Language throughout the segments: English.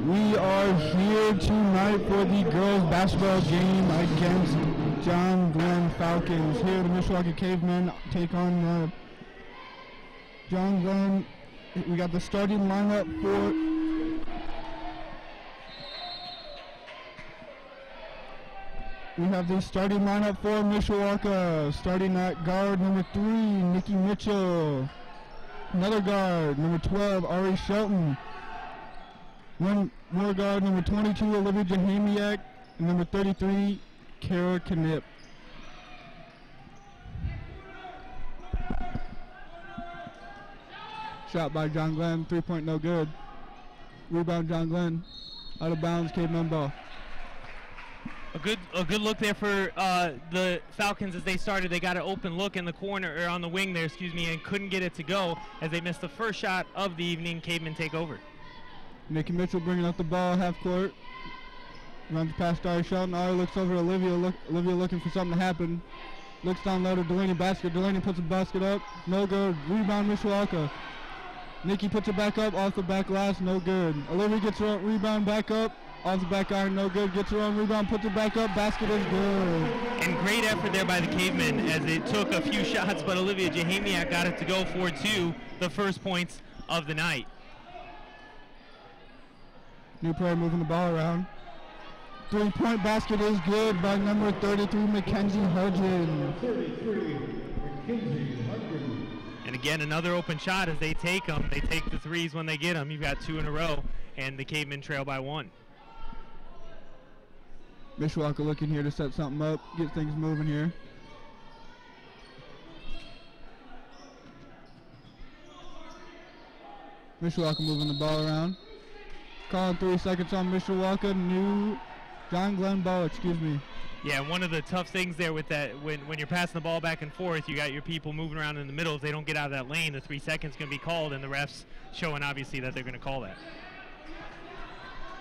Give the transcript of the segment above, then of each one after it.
We are here tonight for the girls basketball game against John Glenn Falcons. Here the Mishawaka Cavemen take on John Glenn. We got the starting lineup for Mishawaka. Starting at guard number 3, Nikki Mitchell. Another guard, number 12, Ari Shelton. One more guard, number 22, Olivia Jahamiak, and number 33, Kara Knipp. Shot by John Glenn, 3-point no good. Rebound John Glenn, out of bounds, Caveman ball. A good look there for the Falcons as they started. They got an open look in the corner, or on the wing there, excuse me, and couldn't get it to go as they missed the first shot of the evening. Cavemen take over. Nikki Mitchell bringing up the ball, half court. Runs past Ari Shelton. Ari looks over to Olivia. Olivia looking for something to happen. Looks down low to Delaney basket. Delaney puts the basket up. No good. Rebound Mishawaka. Nikki puts it back up off the back glass. No good. Olivia gets her rebound back up. Off the back iron. No good. Gets her own rebound. Puts it back up. Basket is good. And great effort there by the Cavemen as it took a few shots, but Olivia Jahamiak got it to go for 2, the first points of the night. New player moving the ball around. 3-point basket is good by number 33, Mackenzie Hudgen. And again, another open shot as they take them. They take the threes when they get them. You've got 2 in a row, and the Cavemen trail by 1. Mishawaka looking here to set something up, get things moving here. Mishawaka moving the ball around. Calling 3 seconds on Mishawaka. New John Glenn ball, excuse me. Yeah, one of the tough things there with that, when you're passing the ball back and forth, you got your people moving around in the middle. If they don't get out of that lane, the 3 seconds going to be called, and the refs showing obviously that they're going to call that.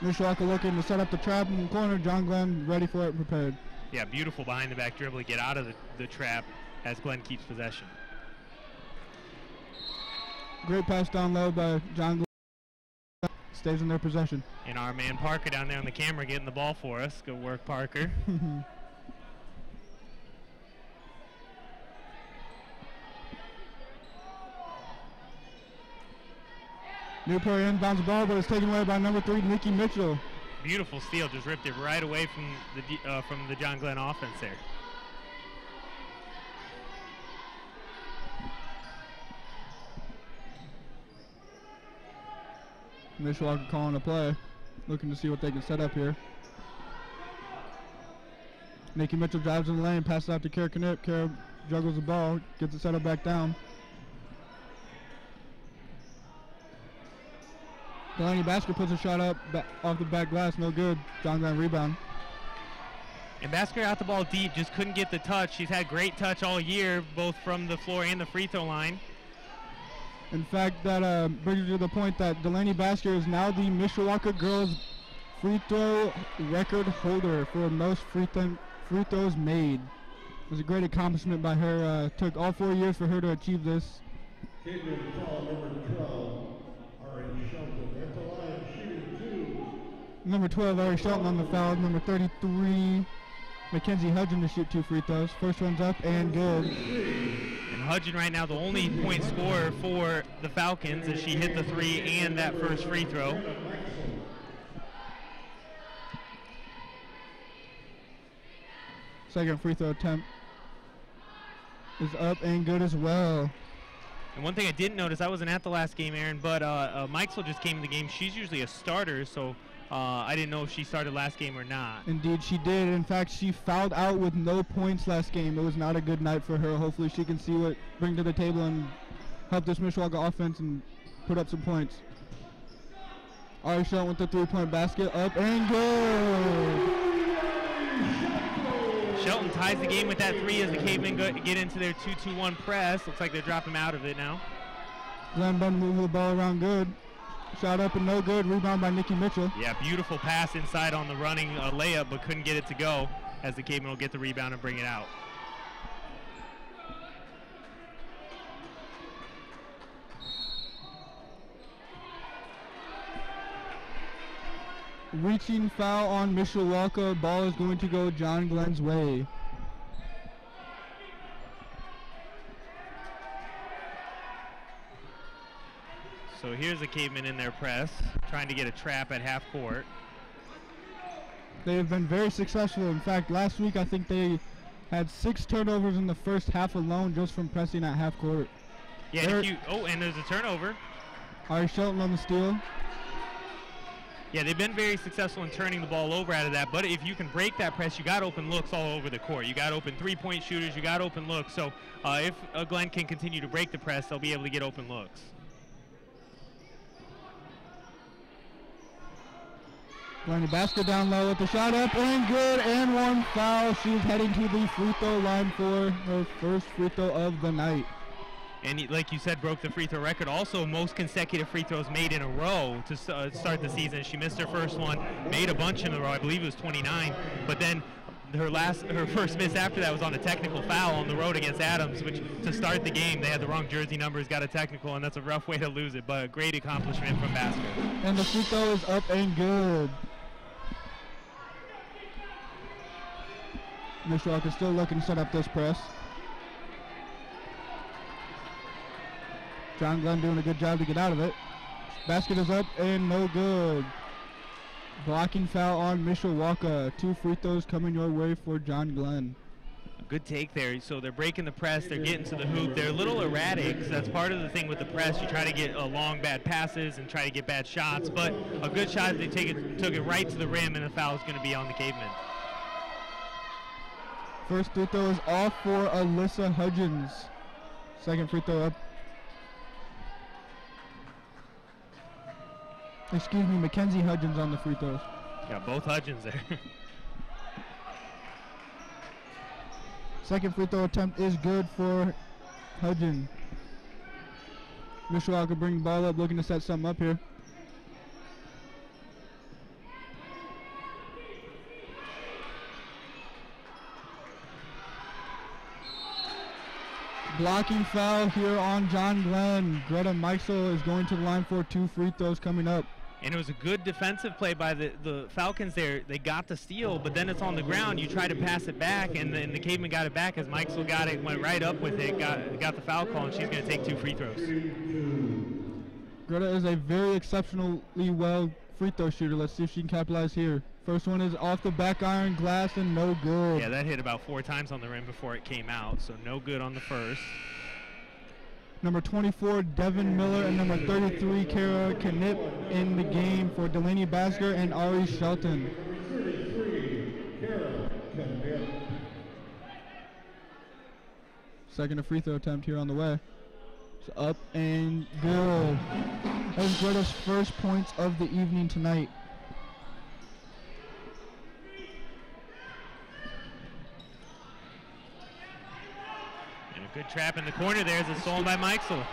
Mishawaka looking to set up the trap in the corner. John Glenn ready for it and prepared. Yeah, beautiful behind the back dribble to get out of the trap as Glenn keeps possession. Great pass down low by John Glenn. Stays in their possession. And our man Parker down there on the camera getting the ball for us. Good work, Parker. New player inbounds the ball, but it's taken away by number 3, Nikki Mitchell. Beautiful steal, just ripped it right away from the John Glenn offense there. Mishawaka calling a play, looking to see what they can set up here. Nikki Mitchell drives in the lane, passes out to Kara Knipp. Kara juggles the ball, gets it set up back down. Delaney basket puts a shot up off the back glass, no good. John Glenn rebound. And Basker out the ball deep, just couldn't get the touch. She's had great touch all year, both from the floor and the free throw line. In fact, that brings you to the point that Delaney Basker is now the Mishawaka girls free throw record holder for most free throws made. It was a great accomplishment by her. Took all 4 years for her to achieve this. Number 12, Ari Shelton on the foul. Number 33, Mackenzie Hudgen to shoot 2 free throws. First one's up and good. And Hudgen right now the only point scorer for the Falcons as she hit the 3 and that first free throw. Second free throw attempt is up and good as well. And one thing I didn't notice, I wasn't at the last game, Aaron, but Mikesel just came in the game. She's usually a starter, so I didn't know if she started last game or not. Indeed, she did. In fact, she fouled out with no points last game. It was not a good night for her. Hopefully she can see what bring to the table and help this Mishawaka offense and put up some points. Ari Shelton with the 3-point basket, up and good. Shelton ties the game with that 3 as the Cavemen get into their 2-2-1 press. Looks like they're dropping out of it now. Glenn Bunn moving the ball around good. Shot up and no good. Rebound by Nikki Mitchell. Yeah, beautiful pass inside on the running layup, but couldn't get it to go as the Cavemen will get the rebound and bring it out. reaching foul on Mishawaka. Ball is going to go John Glenn's way. So here's the Cavemen in their press, trying to get a trap at half court. They have been very successful. In fact, last week I think they had 6 turnovers in the first half alone just from pressing at half court. Yeah, and, and there's a turnover. Ari Shelton on the steal. Yeah, they've been very successful in turning the ball over out of that, but if you can break that press, you got open looks all over the court. You got open three-point shooters, you got open looks. So if Glenn can continue to break the press, they'll be able to get open looks. Glenn basket down low with the shot up and good, and 1 foul. She's heading to the free throw line for her first free throw of the night. And like you said, broke the free throw record. Also, most consecutive free throws made in a row to start the season. She missed her first one, made a bunch in a row. I believe it was 29. But then her first miss after that was on a technical foul on the road against Adams, which to start the game, they had the wrong jersey numbers, got a technical, and that's a rough way to lose it. But a great accomplishment from Basker. And the free throw is up and good. Mishawaka still looking to set up this press. John Glenn doing a good job to get out of it. Basket is up and no good. Blocking foul on Mishawaka. 2 free throws coming your way for John Glenn. A good take there. So they're breaking the press. They're getting to the hoop. They're a little erratic. So that's part of the thing with the press. You try to get long bad passes and try to get bad shots. But a good shot, they took it right to the rim, and the foul is going to be on the Cavemen. First free throw is off for Alyssa Hudgens. Second free throw up. Excuse me, Mackenzie Hudgens on the free throws. Yeah, both Hudgens there. Second free throw attempt is good for Hudgens. Mishawaka bring the ball up, looking to set something up here. Blocking foul here on John Glenn. Greta Meisel is going to the line for 2 free throws coming up. And it was a good defensive play by the Falcons there. They got the steal, but then it's on the ground. You try to pass it back, and the Caveman got it back as Meisel got it, went right up with it, got the foul call, and she's going to take 2 free throws. Greta is a very exceptionally well free throw shooter. Let's see if she can capitalize here. First one is off the back iron glass and no good. Yeah, that hit about 4 times on the rim before it came out, so no good on the first. Number 24, Devin Miller, and number 33, Kara Knip in the game for Delaney Basker and Ari Shelton. Second free throw attempt here on the way. It's up and good. That's Greta's first points of the evening tonight. Good trap in the corner there as it's stolen by Meisel.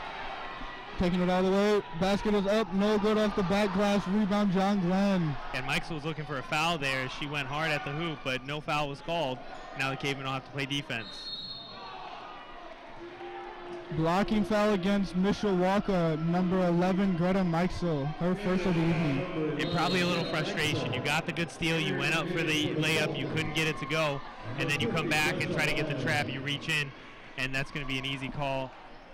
Taking it all the way. Basket is up. No good off the back glass. Rebound John Glenn. And Meisel was looking for a foul there. She went hard at the hoop, but no foul was called. Now the Cavemen will have to play defense. Blocking foul against Mishawaka, number 11, Greta Meisel, her first of the evening. And probably a little frustration. You got the good steal. You went up for the layup. You couldn't get it to go. And then you come back and try to get the trap. You reach in. And that's going to be an easy call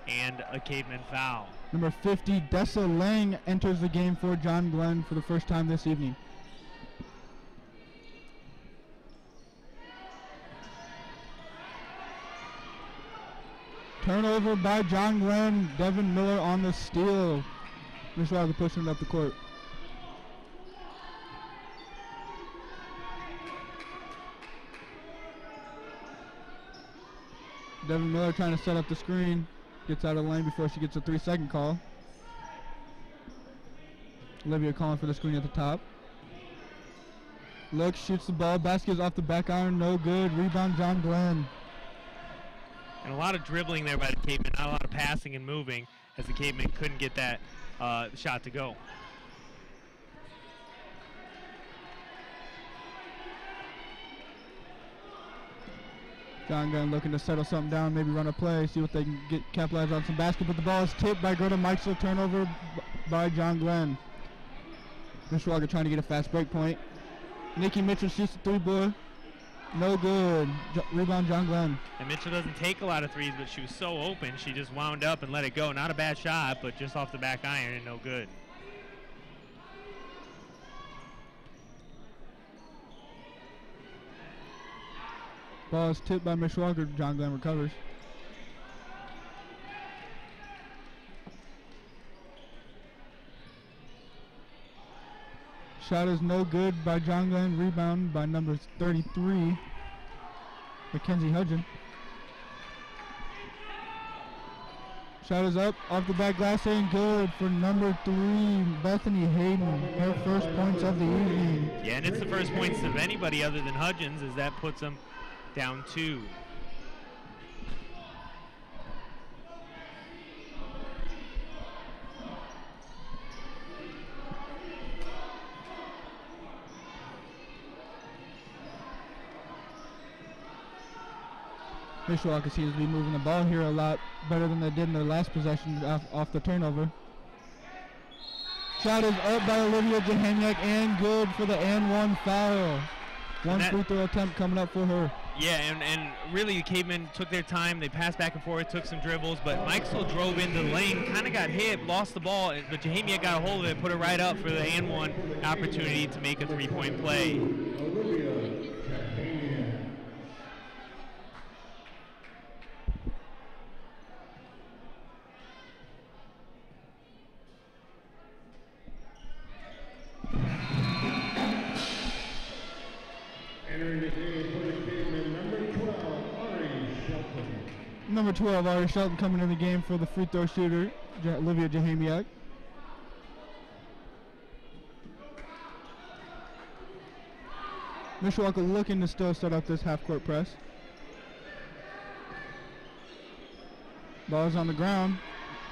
and a Caveman foul. Number 50, Dessa Lang enters the game for John Glenn for the first time this evening. Turnover by John Glenn. Devin Miller on the steal. Mishawaka pushing it up the court. Devin Miller trying to set up the screen. Gets out of the lane before she gets a 3-second call. Olivia calling for the screen at the top. Looks, shoots the ball. Basket is off the back iron. No good. Rebound John Glenn. And a lot of dribbling there by the Cavemen. Not a lot of passing and moving as the Cavemen couldn't get that shot to go. John Glenn looking to settle something down, maybe run a play, see what they can get, capitalize on some basket, but the ball is tipped by Greta Meisel, turnover by John Glenn. Mishawaka trying to get a fast break point. Nikki Mitchell shoots the three-ball. No good. Rebound, John Glenn. And Mitchell doesn't take a lot of threes, but she was so open, she just wound up and let it go. Not a bad shot, but just off the back iron and no good. Ball is tipped by Mishawaka. John Glenn recovers. Shot is no good by John Glenn. Rebound by number 33, Mackenzie Hudgen. Shot is up off the back glass and good for number 3, Bethany Hayden. Her first points of the evening. Yeah, and it's the first points of anybody other than Hudgens, as that puts them down 2. Mishawaka seems to be moving the ball here a lot better than they did in their last possession off the turnover. Shot is up by Olivia Jahaniak and good for the and one foul. One free throw attempt coming up for her. Yeah, and really the Cavemen took their time. They passed back and forth, took some dribbles, but Mike still drove into the lane, kind of got hit, lost the ball, but Jahaniak got a hold of it, put it right up for the and one opportunity to make a three-point play. Number 12, Ari Shelton coming in the game for the free throw shooter, Olivia Jahamiak. Mishawaka looking to still set up this half-court press. Ball is on the ground,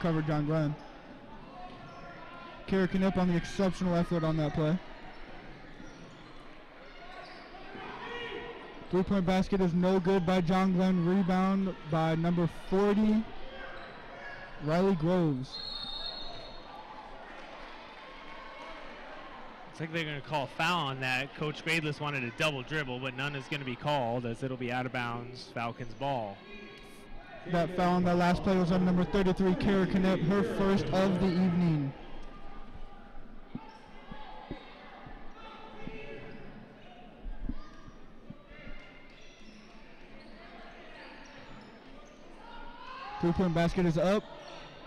covered John Glenn. Kara Knupp on the exceptional effort on that play. Three-point basket is no good by John Glenn. Rebound by number 40, Riley Groves. Looks like they're going to call a foul on that. Coach Gradeless wanted a double dribble, but none is going to be called as it'll be out of bounds, Falcons ball. That foul on that last play was on number 33, Kara Knupp, her first of the evening. Three-point basket is up.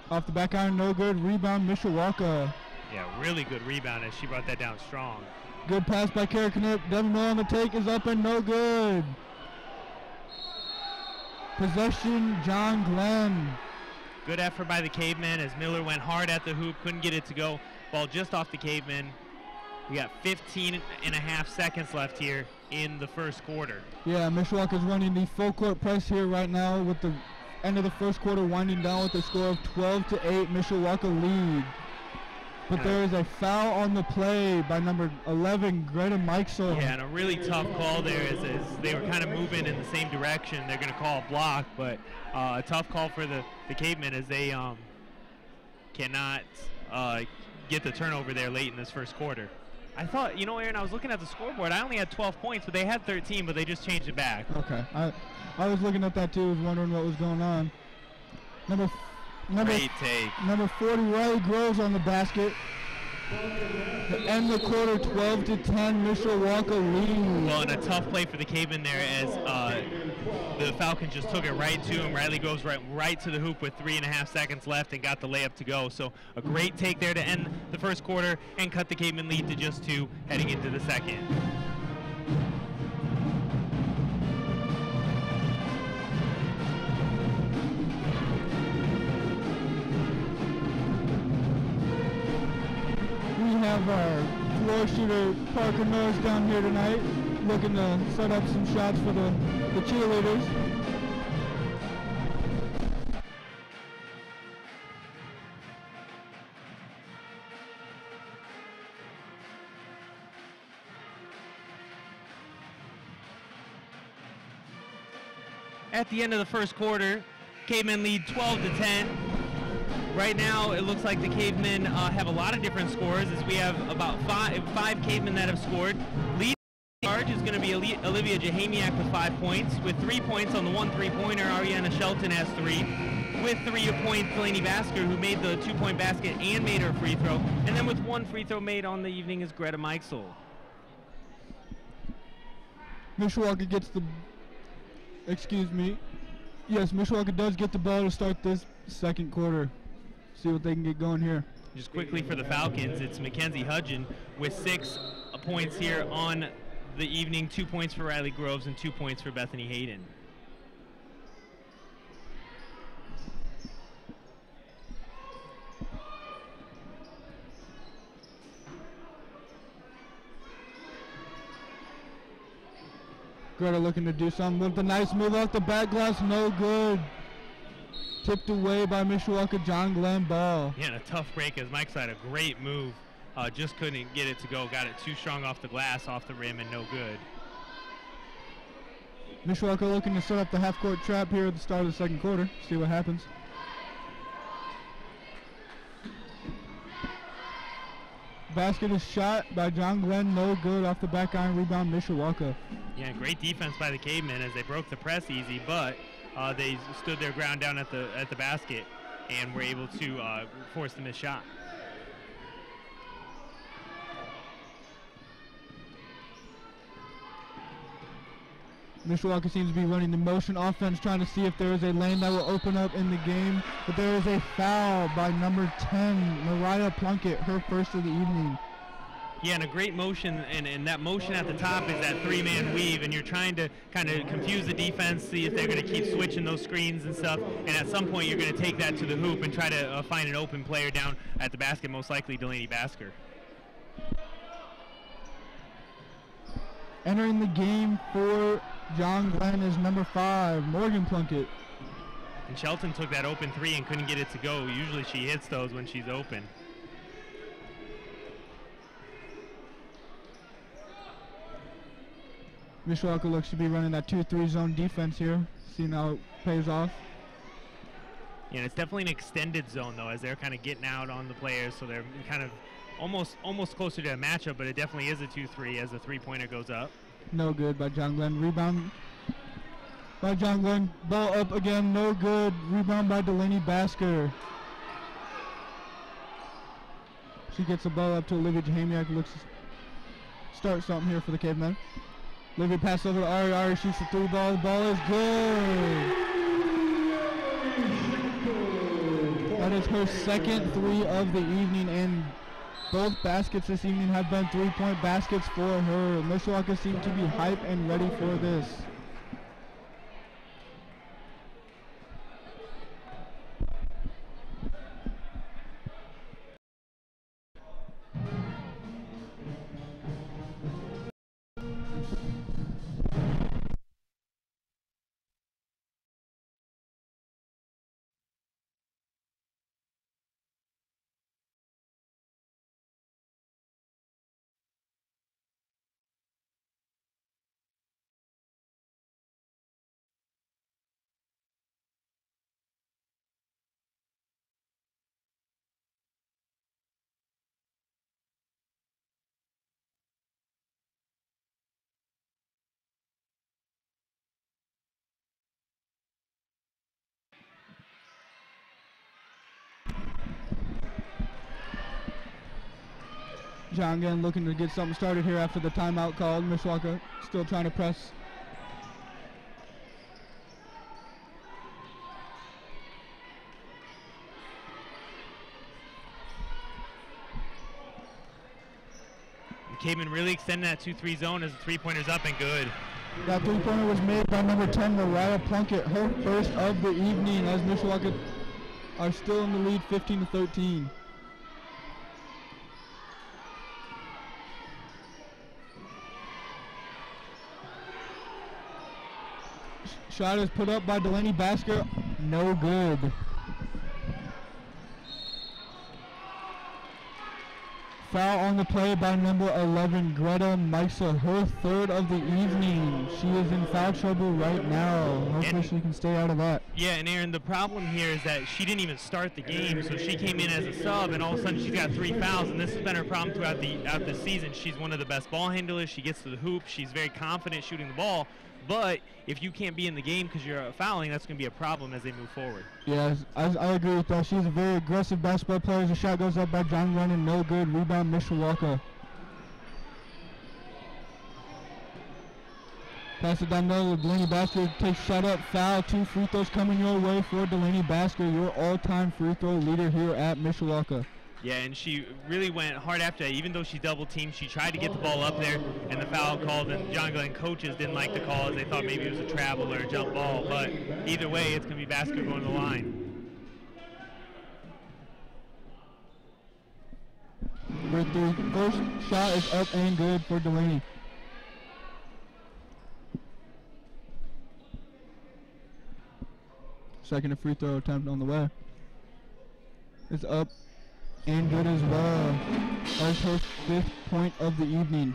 Off the back iron, no good. Rebound, Mishawaka. Yeah, really good rebound as she brought that down strong. Good pass by Kara Knupp. Devin Miller on the take is up and no good. Possession, John Glenn. Good effort by the Cavemen as Miller went hard at the hoop, couldn't get it to go. Ball just off the Cavemen. We got 15 and a half seconds left here in the first quarter. Yeah, Mishawaka's running the full court press here right now with the end of the first quarter winding down with a score of 12-8. Mishawaka lead. But there is a foul on the play by number 11, Greta Mikesel. Yeah, and a really tough call there as they were kind of moving in the same direction. They're going to call a block, but a tough call for the Cavemen as they cannot get the turnover there late in this first quarter. I thought, you know, Aaron, I was looking at the scoreboard. I only had 12 points, but they had 13, but they just changed it back. Okay. I was looking at that too, was wondering what was going on. Great take. Number 40, Riley Groves on the basket. To end the quarter, 12-10, Mishawaka lead. Well, and a tough play for the Cavemen there as the Falcons just took it right to him. Riley Groves right to the hoop with 3.5 seconds left and got the layup to go. So a great take there to end the first quarter and cut the Cavemen lead to just 2 heading into the second. We have our floor shooter Parker Norris down here tonight, looking to set up some shots for the cheerleaders. At the end of the first quarter, Cavemen lead 12-10. Right now, it looks like the Cavemen have a lot of different scores as we have about five Cavemen that have scored. Lead charge is going to be Olivia Jahamiak with 5 points. With 3 points on the 1 3-pointer, Ariana Shelton has 3. With 3 points, Delaney Basker, who made the 2-point basket and made her free throw. And then with 1 free throw made on the evening is Greta Meixel. Mishawaka gets the, excuse me. Yes, Mishawaka does get the ball to start this second quarter. See what they can get going here. Just quickly for the Falcons, it's Mackenzie Hudgen with 6 points here on the evening, 2 points for Riley Groves and 2 points for Bethany Hayden. Greta looking to do something with the nice move off the back glass, no good. Tipped away by Mishawaka John Glenn ball. Yeah, and a tough break as Mike said, a great move. Just couldn't get it to go. Got it too strong off the glass, off the rim, and no good. Mishawaka looking to set up the half-court trap here at the start of the second quarter. See what happens. Basket is shot by John Glenn, no good off the back iron, rebound Mishawaka. Yeah, great defense by the Cavemen as they broke the press easy, but they stood their ground down at the basket and were able to force the missed shot. Mishawaka seems to be running the motion offense, trying to see if there is a lane that will open up in the game. But there is a foul by number 10, Mariah Plunkett, her first of the evening. Yeah, and a great motion, and that motion at the top is that 3-man weave, and you're trying to kind of confuse the defense, see if they're going to keep switching those screens and stuff, and at some point you're going to take that to the hoop and try to find an open player down at the basket, most likely Delaney Basker. Entering the game for John Glenn is number 5, Morgan Plunkett. And Shelton took that open 3 and couldn't get it to go. Usually she hits those when she's open. Mishawaka looks to be running that 2-3 zone defense here. Seeing how it pays off. Yeah, and it's definitely an extended zone though, as they're kind of getting out on the players, so they're kind of almost closer to a matchup, but it definitely is a 2-3 as the 3-pointer goes up. No good by John Glenn. Rebound by John Glenn. Ball up again, no good. Rebound by Delaney Basker. She gets the ball up to Olivia Jahamiak. Looks to start something here for the Cavemen. Olivia passes over to Ari. Ari shoots the 3 ball. The ball is good. That is her second 3 of the evening, and both baskets this evening have been 3-point baskets for her. Mishawaka seem to be hype and ready for this. John Glenn looking to get something started here after the timeout called. Mishawaka still trying to press. Caveman really extending that 2-3 zone as the 3-pointer's up and good. That 3-pointer was made by number 10, Mariah Plunkett, her first of the evening, as Mishawaka are still in the lead 15-13. Shot is put up by Delaney Basker, no good. Foul on the play by number 11, Greta Meixel, her third of the evening. She is in foul trouble right now. Hopefully she can stay out of that. Yeah, and Aaron, the problem here is that she didn't even start the game, so she came in as a sub, and all of a sudden she's got 3 fouls, and this has been her problem throughout the season. She's one of the best ball handlers. She gets to the hoop. She's very confident shooting the ball, but if you can't be in the game because you're fouling, that's going to be a problem as they move forward. Yeah, I agree with that. She's a very aggressive basketball player. The shot goes up by John Lennon, no good. Rebound, Mishawaka. Pass it down low. Delaney Basker takes shot up, foul. 2 free throws coming your way for Delaney Basker, your all-time free throw leader here at Mishawaka. Yeah, and she really went hard after that. Even though she double-teamed, she tried to get the ball up there, and the foul called, and John Glenn coaches didn't like the call as they thought maybe it was a travel or a jump ball. But either way, it's going to be Basker going to the line. The first shot is up and good for Delaney. Second free throw attempt on the way. It's up and good as well. That's her 5th point of the evening.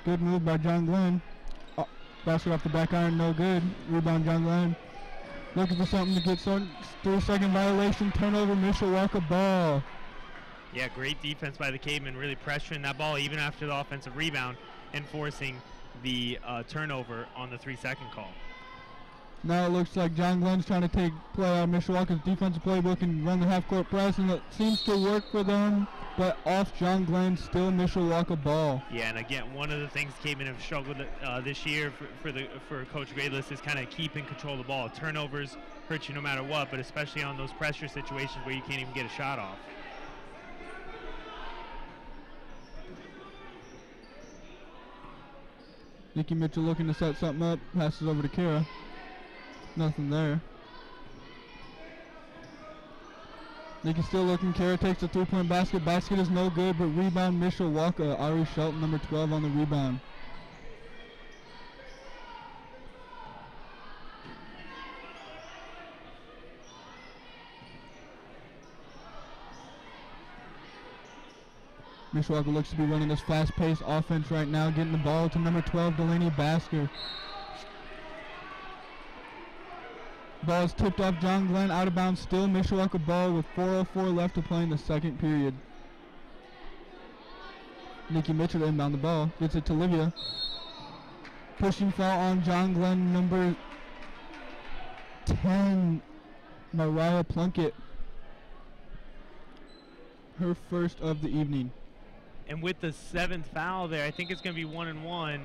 Good move by John Glenn. Basket off the back iron, no good. Rebound, John Glenn. Looking for something to get some. 3-second violation, turnover, Mishawaka ball. Yeah, great defense by the Cavemen, really pressuring that ball even after the offensive rebound and forcing the turnover on the 3-second call. Now it looks like John Glenn's trying to take play out of Mishawaka's defensive playbook and run the half-court press, and it seems to work for them, but off John Glenn, still Mishawaka ball. Yeah, and again, one of the things Cavemen have struggled this year for Coach Grayless is kind of keeping control of the ball. Turnovers hurt you no matter what, but especially on those pressure situations where you can't even get a shot off. Nikki Mitchell looking to set something up, passes over to Kara. Nothing there. Nikki still looking, Kara takes a 3-point basket. Basket is no good, but rebound Mishawaka. Ari Shelton, number 12 on the rebound. Mishawaka looks to be running this fast-paced offense right now, getting the ball to number 12, Delaney Basker. Ball is tipped off John Glenn, out of bounds, still Mishawaka ball with 4:04 left to play in the second period. Nikki Mitchell inbound the ball, gets it to Livia. Pushing foul on John Glenn, number 10, Mariah Plunkett. Her first of the evening. And with the 7th foul there, I think it's going to be 1-1.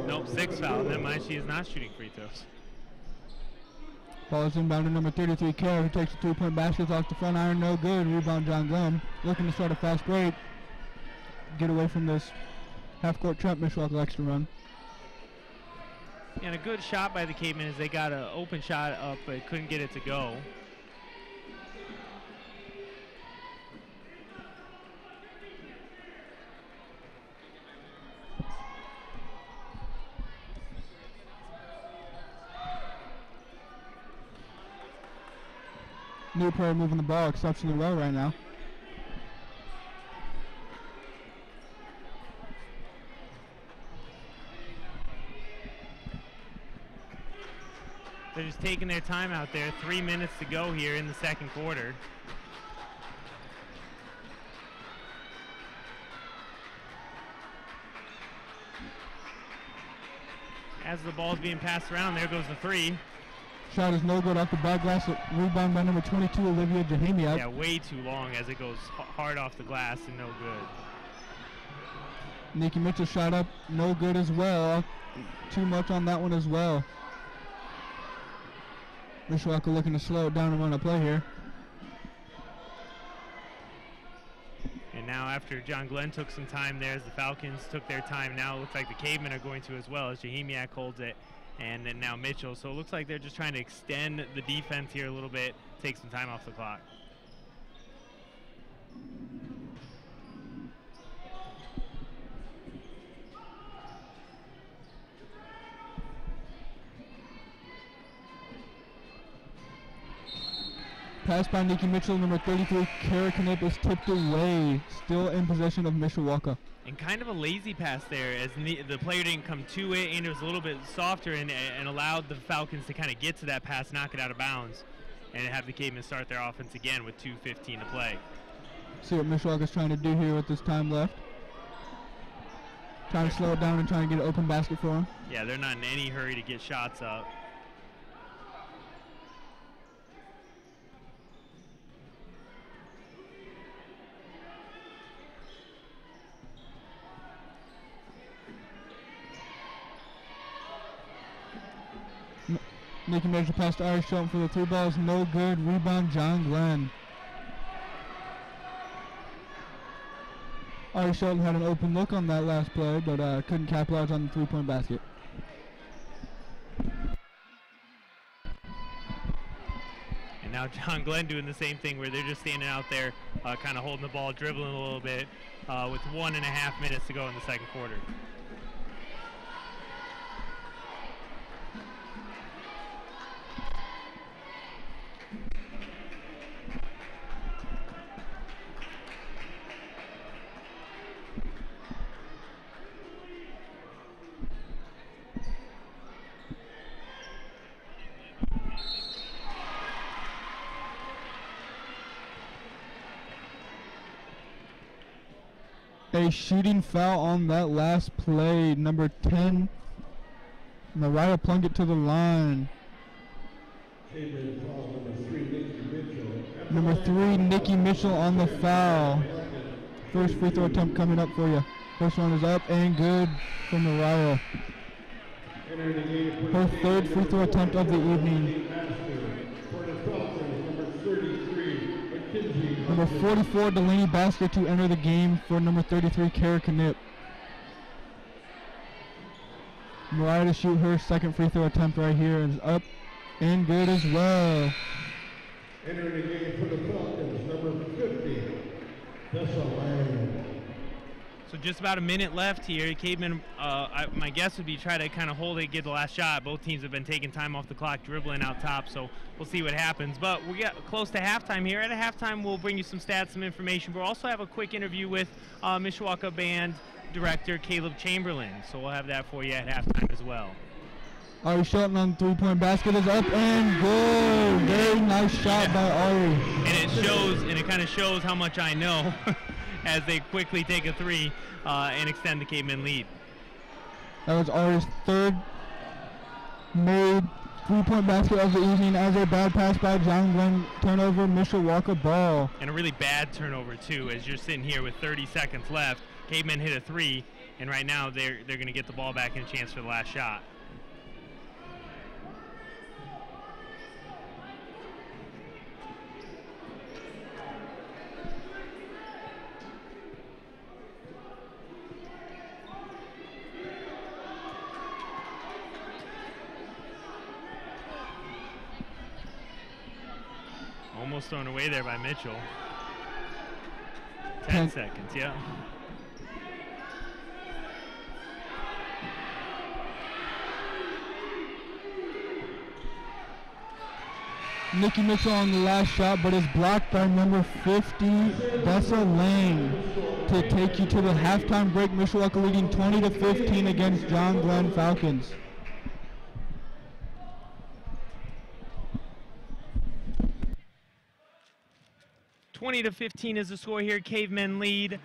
Nope, 6th foul. Never mind, she is not shooting free throws. Ball is inbound to number 33, Kara, who takes a 3-point basket off the front iron, no good. Rebound John Glenn. Looking to start a fast break. Get away from this half-court trap. Mishawaka likes to run. And a good shot by the Cavemen as they got an open shot up, but couldn't get it to go. New player moving the ball exceptionally well right now. They're just taking their time out there. 3 minutes to go here in the second quarter. As the ball's being passed around, there goes the 3. Shot is no good off the back glass. Rebound by number 22, Olivia Jahamiak. Yeah, way too long as it goes hard off the glass and no good. Nikki Mitchell shot up, no good as well. Too much on that one as well. Mishawaka looking to slow it down and run a play here. And now after John Glenn took some time there as the Falcons took their time, now it looks like the Cavemen are going to as well as Jahimiak holds it. And then now Mitchell. So it looks like they're just trying to extend the defense here a little bit, take some time off the clock. Pass by Nikki Mitchell, number 33, Kara Knip is tipped away. Still in possession of Mishawaka. And kind of a lazy pass there, as the player didn't come to it, and it was a little bit softer and allowed the Falcons to kind of get to that pass, knock it out of bounds, and have the Cavemen start their offense again with 2:15 to play. See what Mishawaka's trying to do here with this time left. Trying to slow it down and trying to get an open basket for him. Yeah, they're not in any hurry to get shots up. Nikki Mitchell pass to Irish Shelton for the 3 balls, no good. Rebound, John Glenn. Irish Shelton had an open look on that last play, but couldn't capitalize on the 3-point basket. And now John Glenn doing the same thing where they're just standing out there, kind of holding the ball, dribbling a little bit, with 1.5 minutes to go in the second quarter. A shooting foul on that last play. Number 10, Mariah Plunkett to the line. Number 3, Nikki Mitchell on the foul. First free throw attempt coming up for you. First one is up and good for Mariah. Her 3rd free throw attempt of the evening. Number 44, Delaney Basket to enter the game for number 33, Kara Knip. Mariah to shoot her 2nd free throw attempt right here is up and good as well. Entering the game for the Falcons, number 50, Tessa Lang. So just about a minute left here. Cavemen, my guess would be try to kind of hold it, get the last shot. Both teams have been taking time off the clock, dribbling out top, so we'll see what happens. But we get close to halftime here. At a halftime, we'll bring you some stats, some information. We'll also have a quick interview with Mishawaka Band director Caleb Chamberlain, so we'll have that for you at halftime as well. Ari Shelton on the 3-point basket is up and good. Very nice shot by Ari. And it shows, and it kind of shows how much I know as they quickly take a 3 and extend the Cavemen lead. That was Ari's 3rd made 3-point basket of the evening as a bad pass by John Glenn. Turnover, Mishawaka ball. And a really bad turnover too, as you're sitting here with 30 seconds left. Cavemen hit a 3, and right now they're going to get the ball back and a chance for the last shot. Almost thrown away there by Mitchell. 10 seconds, yeah. Nikki Mitchell on the last shot, but is blocked by number 50, Dessa Lang, to take you to the halftime break. Mishawaka leading 20-15 against John Glenn Falcons. (20-15) is the score here. Cavemen lead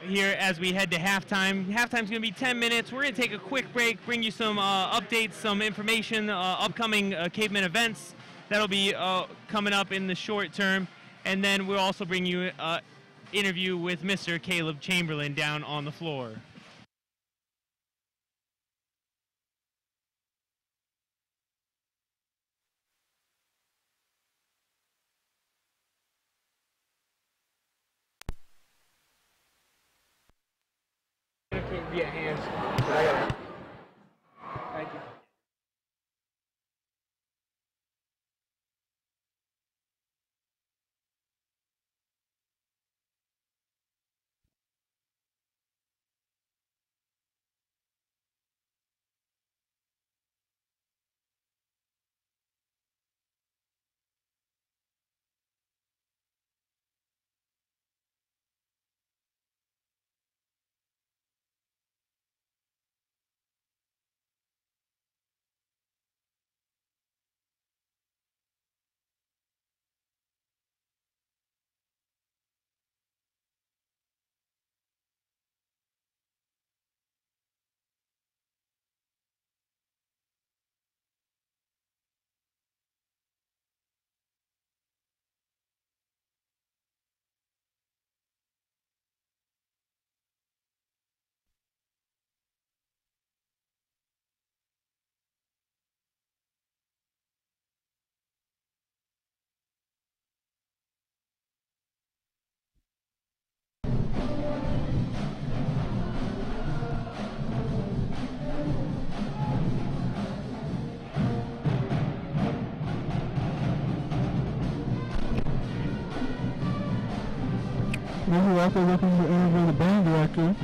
here as we head to halftime. Halftime's going to be 10 minutes. We're going to take a quick break, bring you some updates, some information, upcoming Cavemen events that'll be coming up in the short term. And then we'll also bring you an interview with Mr. Caleb Chamberlain down on the floor. Via hands. Thank you. Mishawaka looking to interview the band director.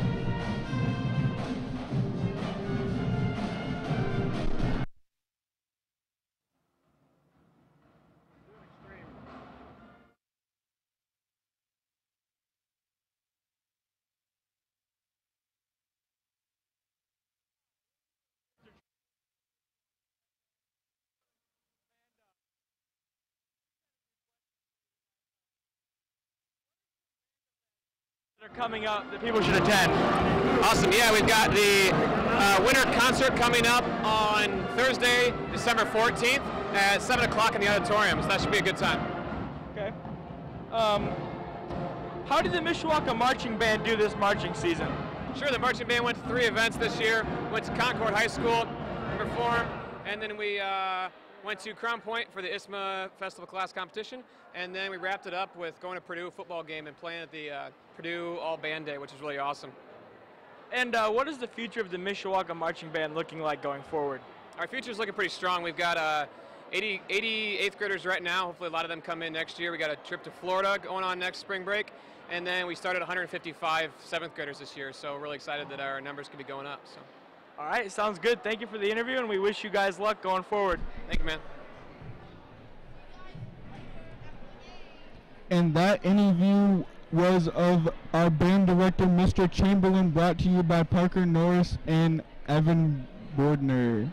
Are coming up that people should attend. Awesome. Yeah, we've got the winter concert coming up on Thursday, December 14th at 7 o'clock in the auditorium, so that should be a good time. Okay. How did the Mishawaka marching band do this marching season? Sure, the marching band went to 3 events this year. Went to Concord High School, performed, and then we went to Crown Point for the ISMA Festival Class Competition, and then we wrapped it up with going to Purdue football game and playing at the Purdue All Band Day, which is really awesome. And what is the future of the Mishawaka marching band looking like going forward? Our future is looking pretty strong. We've got 80 8th graders right now. Hopefully a lot of them come in next year. We got a trip to Florida going on next spring break, and then we started 155 7th graders this year, so really excited that our numbers could be going up. So. All right, sounds good. Thank you for the interview, and we wish you guys luck going forward. Thank you, man. And that interview was of our band director, Mr. Chamberlain, brought to you by Parker Norris and Evan Bordner.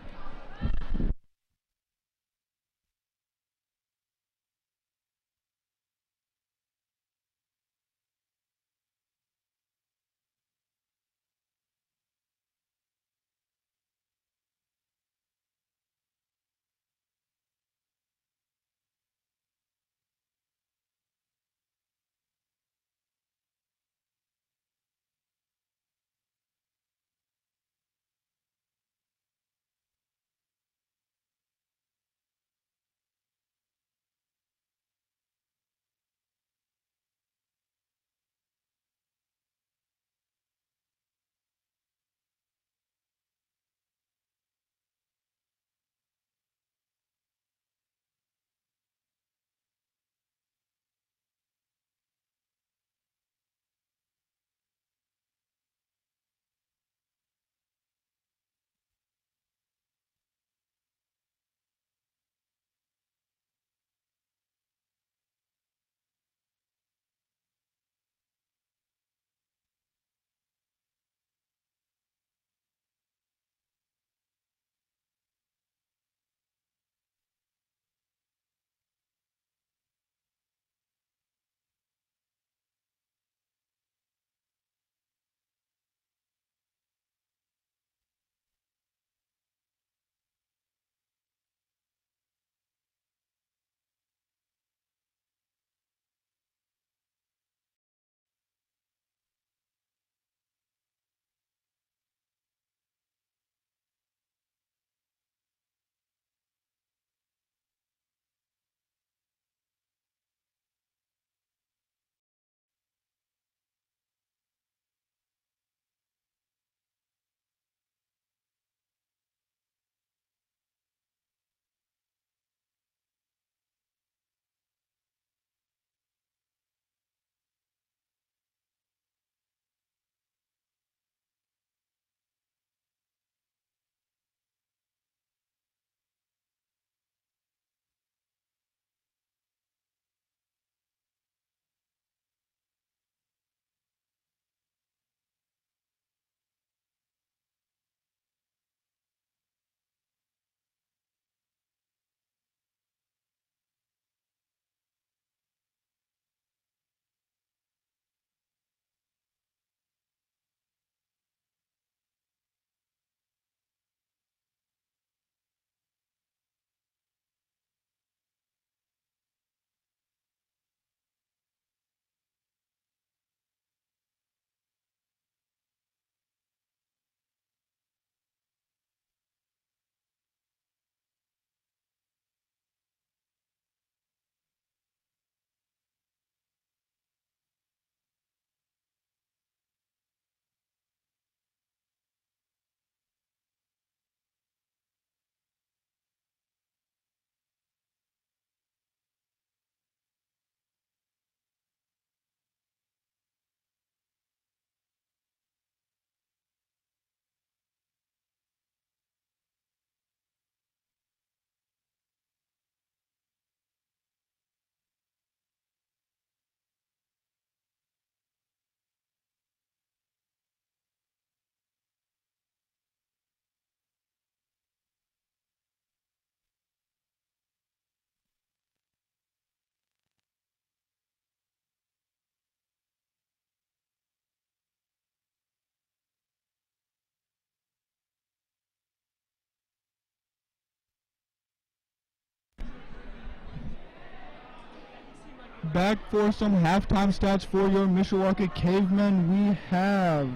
Back for some halftime stats for your Mishawaka Cavemen. We have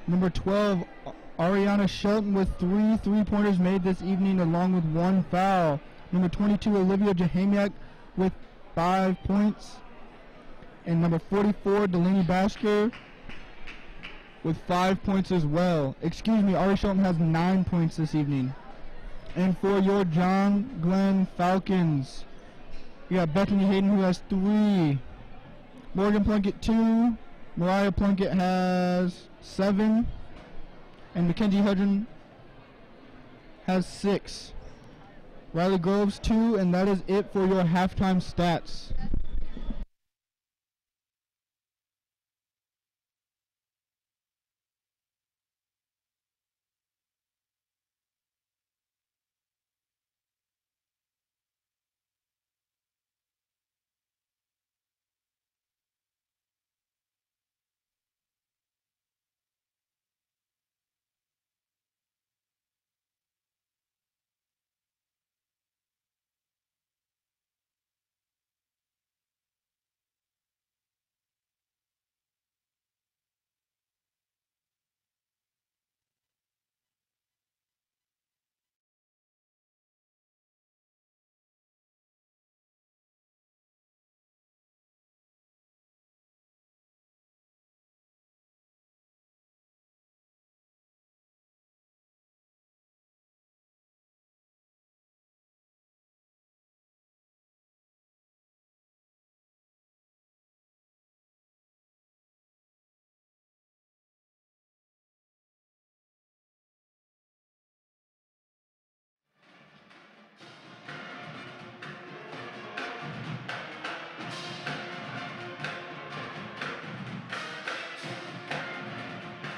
number 12, Ariana Shelton with 3 3-pointers made this evening along with 1 foul. Number 22, Olivia Jahamiak with 5 points. And number 44, Delaney Basker with 5 points as well. Excuse me, Ari Shelton has 9 points this evening. And for your John Glenn Falcons, you got Bethany Hayden who has 3. Morgan Plunkett 2. Mariah Plunkett has 7. And Mackenzie Hudgen has 6. Riley Groves 2, and that is it for your halftime stats.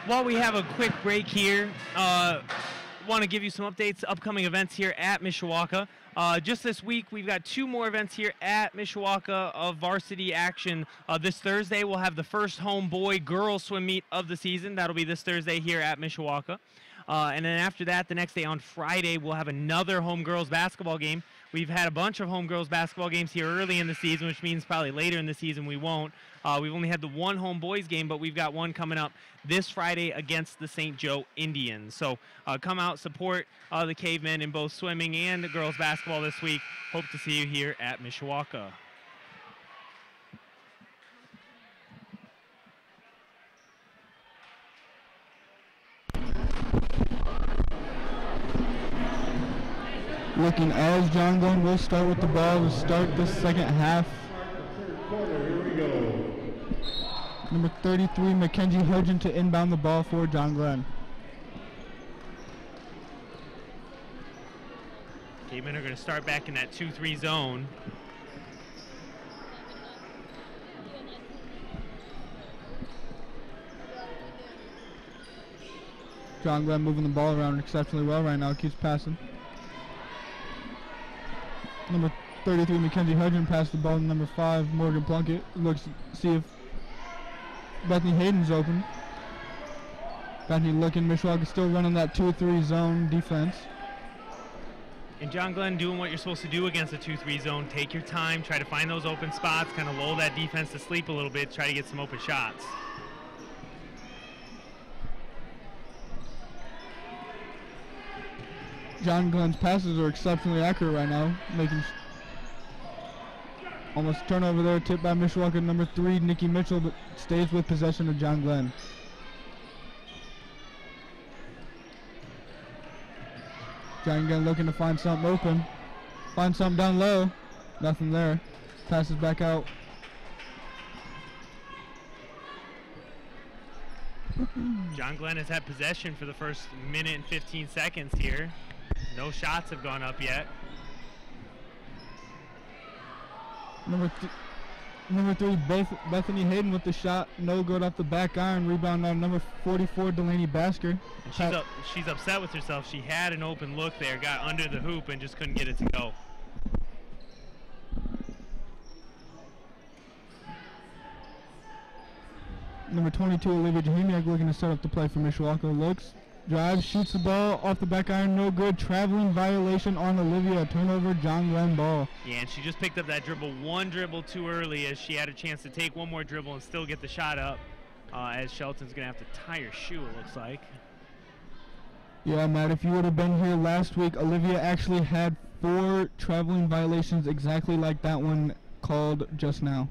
While we have a quick break here, want to give you some updates, upcoming events here at Mishawaka. Just this week, we've got 2 more events here at Mishawaka of varsity action. This Thursday, we'll have the first home boy-girl swim meet of the season. That'll be this Thursday here at Mishawaka. And then after that, the next day on Friday, we'll have another home girls basketball game. We've had a bunch of home girls basketball games here early in the season, which means probably later in the season we won't. We've only had the 1 home boys game, but we've got one coming up this Friday against the St. Joe Indians. So come out, support the Cavemen in both swimming and girls basketball this week. Hope to see you here at Mishawaka. Looking as John Glenn will start with the ball to start the second half. Here we go. Number 33, Mackenzie Hudgen to inbound the ball for John Glenn. Cavemen are going to start back in that 2-3 zone. John Glenn moving the ball around exceptionally well right now. Keeps passing. Number 33, Mackenzie Hudgen passed the ball to number 5, Morgan Plunkett. Looks to see if Bethany Hayden's open. Bethany looking. Mishawaka still running that 2-3 zone defense. And John Glenn doing what you're supposed to do against a 2-3 zone. Take your time, try to find those open spots, kind of lull that defense to sleep a little bit, try to get some open shots. John Glenn's passes are exceptionally accurate right now, making almost turnover there, tipped by Mishawaka. Number 3, Nikki Mitchell, but stays with possession of John Glenn. John Glenn looking to find something open, find something down low, nothing there. Passes back out. John Glenn has had possession for the first minute and 15 seconds here. No shots have gone up yet. Number 3, Bethany Hayden with the shot, no good off the back iron. Rebound on number 44, Delaney Basker. She's upset with herself. She had an open look there, got under the hoop, and just couldn't get it to go. Number 22, Olivia Jahamiak looking to set up the play for Mishawaka. Looks, Drives, shoots the ball off the back iron, no good. Traveling violation on Olivia. Turnover, John Glenn ball. Yeah, and she just picked up that dribble one dribble too early, as she had a chance to take one more dribble and still get the shot up, as Shelton's going to have to tie her shoe, it looks like. Yeah, Matt, if you would have been here last week, Olivia actually had 4 traveling violations exactly like that one called just now.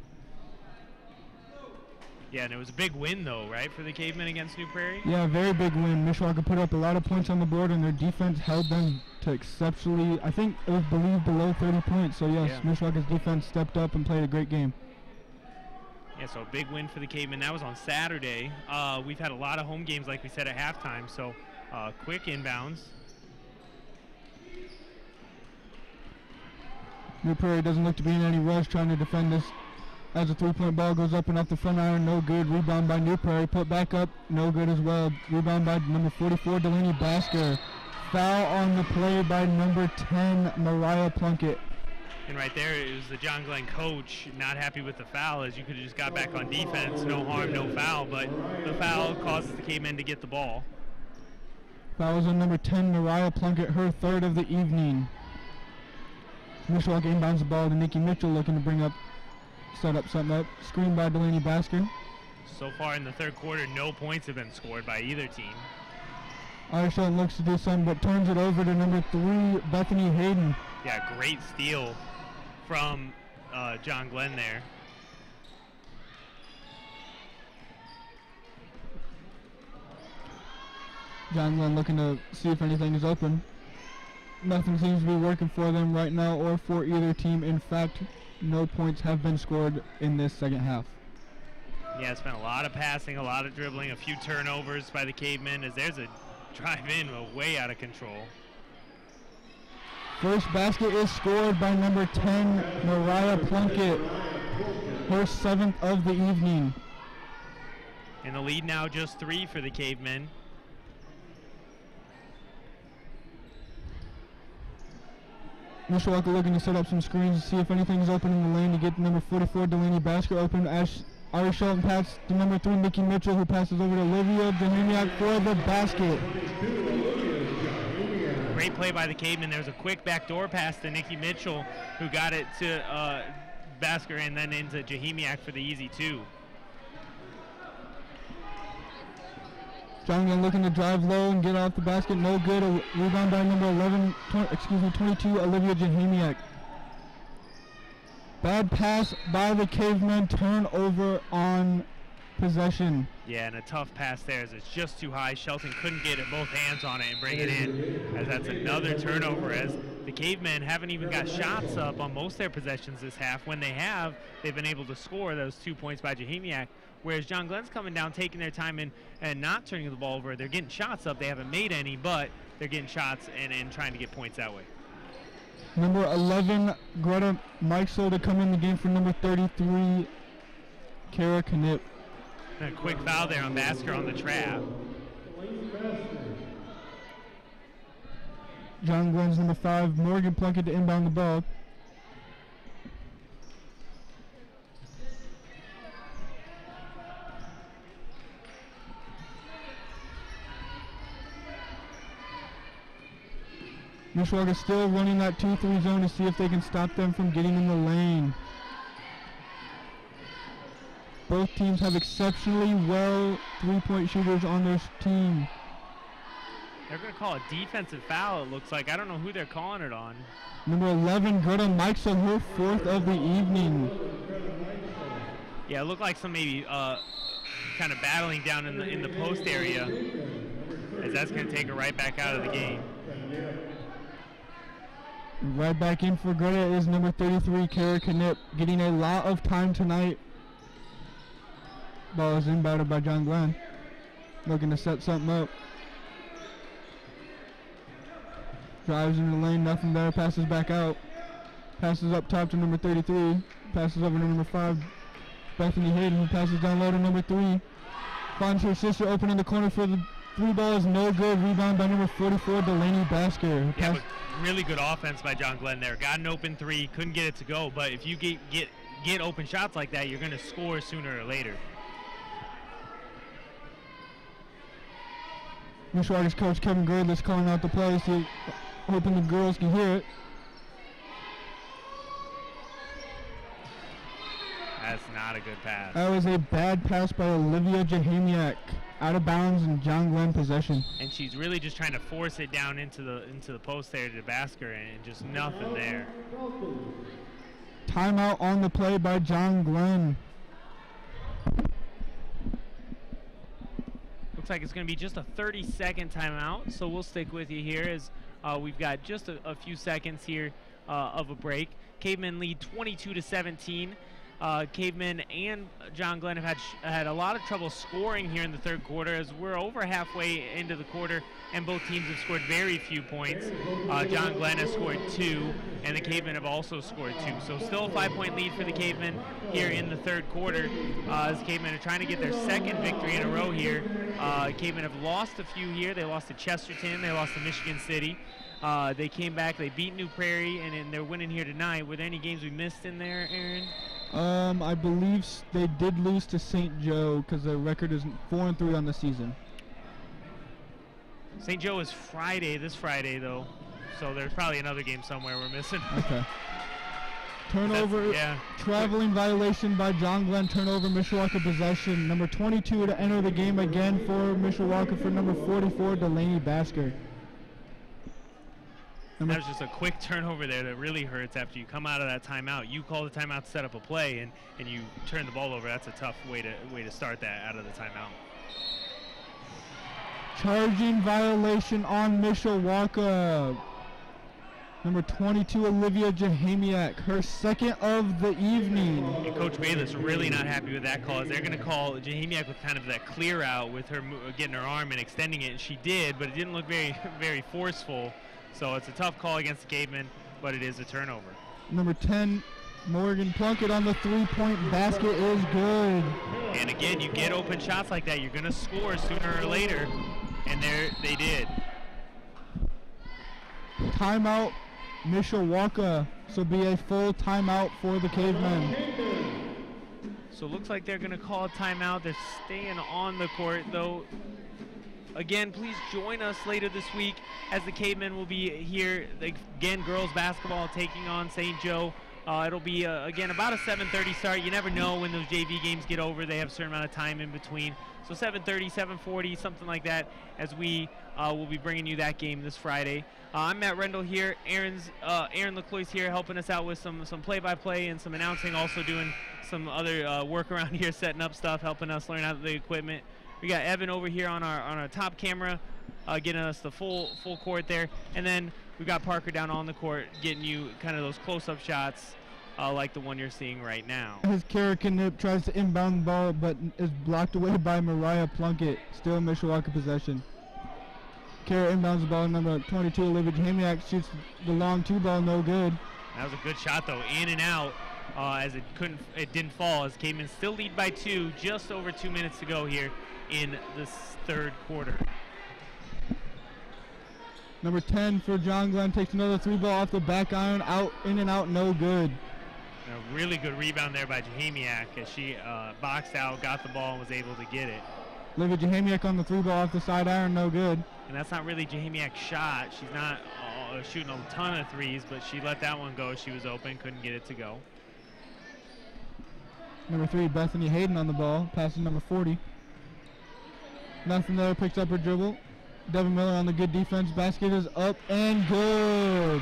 Yeah, and it was a big win, though, right, for the Cavemen against New Prairie? Yeah, very big win. Mishawaka put up a lot of points on the board, and their defense held them to exceptionally, I think it was believed below 30 points. So, yes, Yeah. Mishawaka's defense stepped up and played a great game. Yeah, so a big win for the Cavemen. That was on Saturday. We've had a lot of home games, like we said, at halftime, so quick inbounds. New Prairie doesn't look to be in any rush trying to defend this. As a 3-point ball goes up and off the front iron, no good. Rebound by New Prairie, put back up, no good as well. Rebound by number 44, Delaney Basker. Foul on the play by number 10, Mariah Plunkett. And right there, it was the John Glenn coach not happy with the foul, as you could have just got back on defense. No harm, no foul, but the foul causes the Cavemen to get the ball. Foul was on number 10, Mariah Plunkett, her 3rd of the evening. Mishawaka inbounds the ball to Nikki Mitchell, looking to bring up, set up something up. Screen by Delaney Basker. So far in the third quarter, no points have been scored by either team. Shelton looks to do something, but turns it over to number 3, Bethany Hayden. Yeah, great steal from John Glenn there. John Glenn looking to see if anything is open. Nothing seems to be working for them right now or for either team. In fact, no points have been scored in this second half. Yeah, it's been a lot of passing, a lot of dribbling, a few turnovers by the Cavemen, as there's a drive-in way out of control. First basket is scored by number 10, Mariah Plunkett, her 7th of the evening. And the lead now just 3 for the Cavemen. Mishawaka looking to set up some screens to see if anything's open in the lane to get number 44, Delaney Basker, open. As Ari Shelton passes to number 3, Nikki Mitchell, who passes over to Olivia Jahimiak for the basket. Great play by the Cavemen. There was a quick backdoor pass to Nikki Mitchell, who got it to Basker and then into Jahimiak for the easy 2. John Glenn looking to drive low and get off the basket. No good. A rebound by number 22, Olivia Jahimiak. Bad pass by the Cavemen. Turnover on possession. Yeah, and a tough pass there as it's just too high. Shelton couldn't get it both hands on it and bring it in, as that's another turnover, as the Cavemen haven't even got shots up on most of their possessions this half. When they have, they've been able to score those 2 points by Jahimiak, whereas John Glenn's coming down, taking their time and not turning the ball over. They're getting shots up. They haven't made any, but they're getting shots and trying to get points that way. Number 11, Greta Mikesel to come in the game for number 33, Kara Knipp. And a quick foul there on Basker on the trap. John Glenn's number 5, Morgan Plunkett to inbound the ball. Mishawaka still running that 2-3 zone to see if they can stop them from getting in the lane. Both teams have exceptionally well 3-point shooters on their team. They're going to call a defensive foul, it looks like. I don't know who they're calling it on. Number 11, Greta Mikesel, her 4th of the evening. Yeah, it looked like some maybe kind of battling down in the post area, as that's going to take her right back out of the game. Right back in for Greta is number 33, Kara Knipp, getting a lot of time tonight. Ball is inbounded by John Glenn, looking to set something up. Drives into the lane, nothing there, passes back out. Passes up top to number 33, passes over to number 5, Bethany Hayden, who passes down low to number 3. Finds her sister open in the corner for the 3 ball, is no good. Rebound by number 44, Delaney Basker. Yeah, but really good offense by John Glenn there. Got an open 3, couldn't get it to go, but if you get open shots like that, you're going to score sooner or later. Mishawaka's coach Kevin Gradless calling out the play, hoping the girls can hear it. That's not a good pass. That was a bad pass by Olivia Jahamiak. Out of bounds and John Glenn possession. And she's really just trying to force it down into the post there to Basker, and just nothing there. Timeout on the play by John Glenn. Looks like it's going to be just a 30-second timeout, so we'll stick with you here as we've got just a few seconds here of a break. Cavemen lead 22-17. Cavemen and John Glenn have had a lot of trouble scoring here in the third quarter, as we're over halfway into the quarter and both teams have scored very few points. John Glenn has scored 2 and the Cavemen have also scored 2. So still a 5-point lead for the Cavemen here in the third quarter, as Cavemen are trying to get their second victory in a row here. Cavemen have lost a few here. They lost to Chesterton, they lost to Michigan City. They came back, they beat New Prairie, and they're winning here tonight. Were there any games we missed in there, Aaron? I believe they did lose to St. Joe because their record is 4-3 on the season. St. Joe is this Friday though, so there's probably another game somewhere we're missing. Okay. Turnover, traveling violation by John Glenn, turnover, Mishawaka possession. Number 22 to enter the game again for Mishawaka for number 44, Delaney Basker. That was just a quick turnover there that really hurts after you come out of that timeout. You call the timeout to set up a play, and you turn the ball over. That's a tough way to start that out of the timeout. Charging violation on Mishawaka. Number 22, Olivia Jahamiak, her second of the evening. And Coach Bayless really not happy with that call, as they're going to call Jahamiak with kind of that clear out with her getting her arm and extending it, and she did, but it didn't look very, very forceful. So it's a tough call against the Cavemen, but it is a turnover. Number 10, Morgan Plunkett on the three-point basket is good. And again, you get open shots like that, you're going to score sooner or later, and they did. Timeout, Mishawaka. So be a full timeout for the Cavemen. So it looks like they're going to call a timeout. They're staying on the court, though. Again, please join us later this week as the Cavemen will be here. Again, girls basketball taking on St. Joe. It'll be, again, about a 7:30 start. You never know when those JV games get over. They have a certain amount of time in between. So 7:30, 7:40, something like that, as we will be bringing you that game this Friday. I'm Matt Rendell here. Aaron LeCloy's here helping us out with some play-by-play and some announcing, also doing some other work around here, setting up stuff, helping us learn how the equipment. We got Evan over here on our top camera, getting us the full court there, and then we got Parker down on the court, getting you kind of those close-up shots like the one you're seeing right now. His Karakanip tries to inbound the ball, but is blocked away by Mariah Plunkett. Still Mishawaka possession. Kara inbounds the ball, number 22, Olivia Jahamiak shoots the long two ball, no good. That was a good shot though, in and out. As it didn't fall, as Cavemen still lead by 2, just over 2 minutes to go here in this third quarter. Number 10 for John Glenn takes another three ball off the back iron, out, in and out, no good. A really good rebound there by Jahamiak as she boxed out, got the ball, and was able to get it. Olivia Jahamiak on the three ball off the side iron, no good. And that's not really Jahamiak's shot. She's not shooting a ton of threes, but she let that one go. She was open, couldn't get it to go. Number 3, Bethany Hayden on the ball, passing number 40. Nothing there, picks up her dribble. Devin Miller on the good defense. Basket is up and good.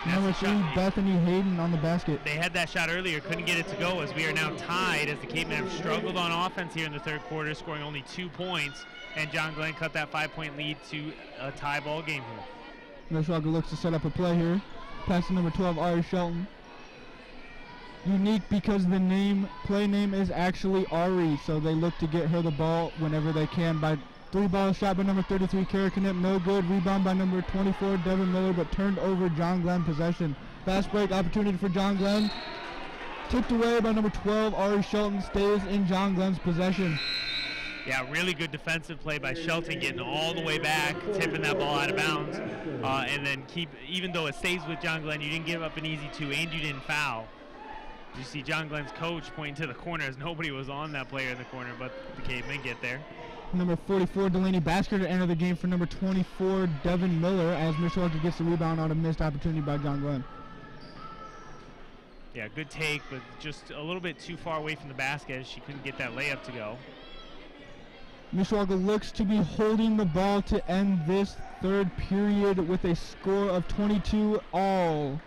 Number 3, Bethany Hayden on the basket. They had that shot earlier, couldn't get it to go, as we are now tied, as the Cavemen have struggled on offense here in the third quarter, scoring only 2 points, and John Glenn cut that 5-point lead to a tie ball game here. Mishawaka looks to set up a play here. Passing number 12, Ari Shelton. Unique because the play name is actually Ari, so they look to get her the ball whenever they can. By 3-ball shot by number 33, Kara Knip, no good. Rebound by number 24, Devin Miller, but turned over. John Glenn possession. Fast break opportunity for John Glenn. Tipped away by number 12, Ari Shelton, stays in John Glenn's possession. Yeah, really good defensive play by Shelton, getting all the way back, tipping that ball out of bounds, and then even though it stays with John Glenn, you didn't give up an easy 2, and you didn't foul. You see John Glenn's coach pointing to the corner as nobody was on that player in the corner, but the Cavemen get there. Number 44, Delaney Basker, to enter the game for number 24, Devin Miller, as Mishawaka gets the rebound on a missed opportunity by John Glenn. Yeah, good take, but just a little bit too far away from the basket as she couldn't get that layup to go. Mishawaka looks to be holding the ball to end this third period with a score of 22 all.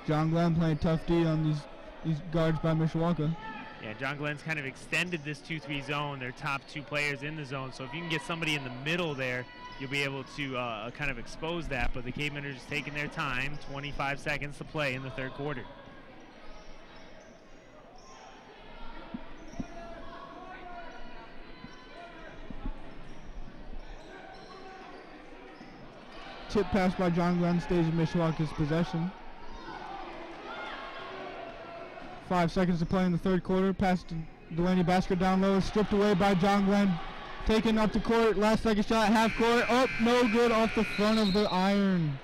John Glenn playing tough D on these guards by Mishawaka. Yeah, John Glenn's kind of extended this 2-3 zone, their top two players in the zone. So if you can get somebody in the middle there, you'll be able to kind of expose that. But the Cavemen are just taking their time, 25 seconds to play in the third quarter. Tip pass by John Glenn stays in Mishawaka's possession. 5 seconds to play in the third quarter. Pass to Delaney Basker down low. Stripped away by John Glenn. Taken up the court. Last second shot. Half court. Oh, no good off the front of the iron.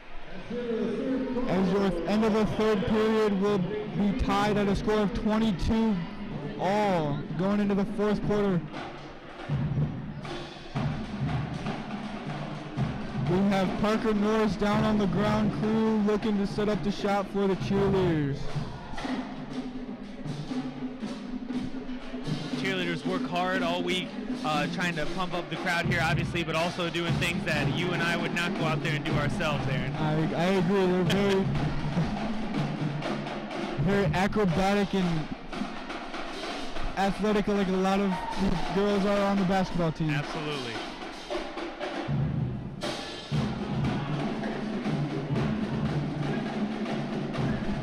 As your end of the third period will be tied at a score of 22 all. Going into the fourth quarter. We have Parker Norris down on the ground crew looking to set up the shot for the cheerleaders. Cheerleaders work hard all week trying to pump up the crowd here, obviously, but also doing things that you and I would not go out there and do ourselves, Aaron. I agree. They're very, very acrobatic and athletic like a lot of these girls are on the basketball team. Absolutely.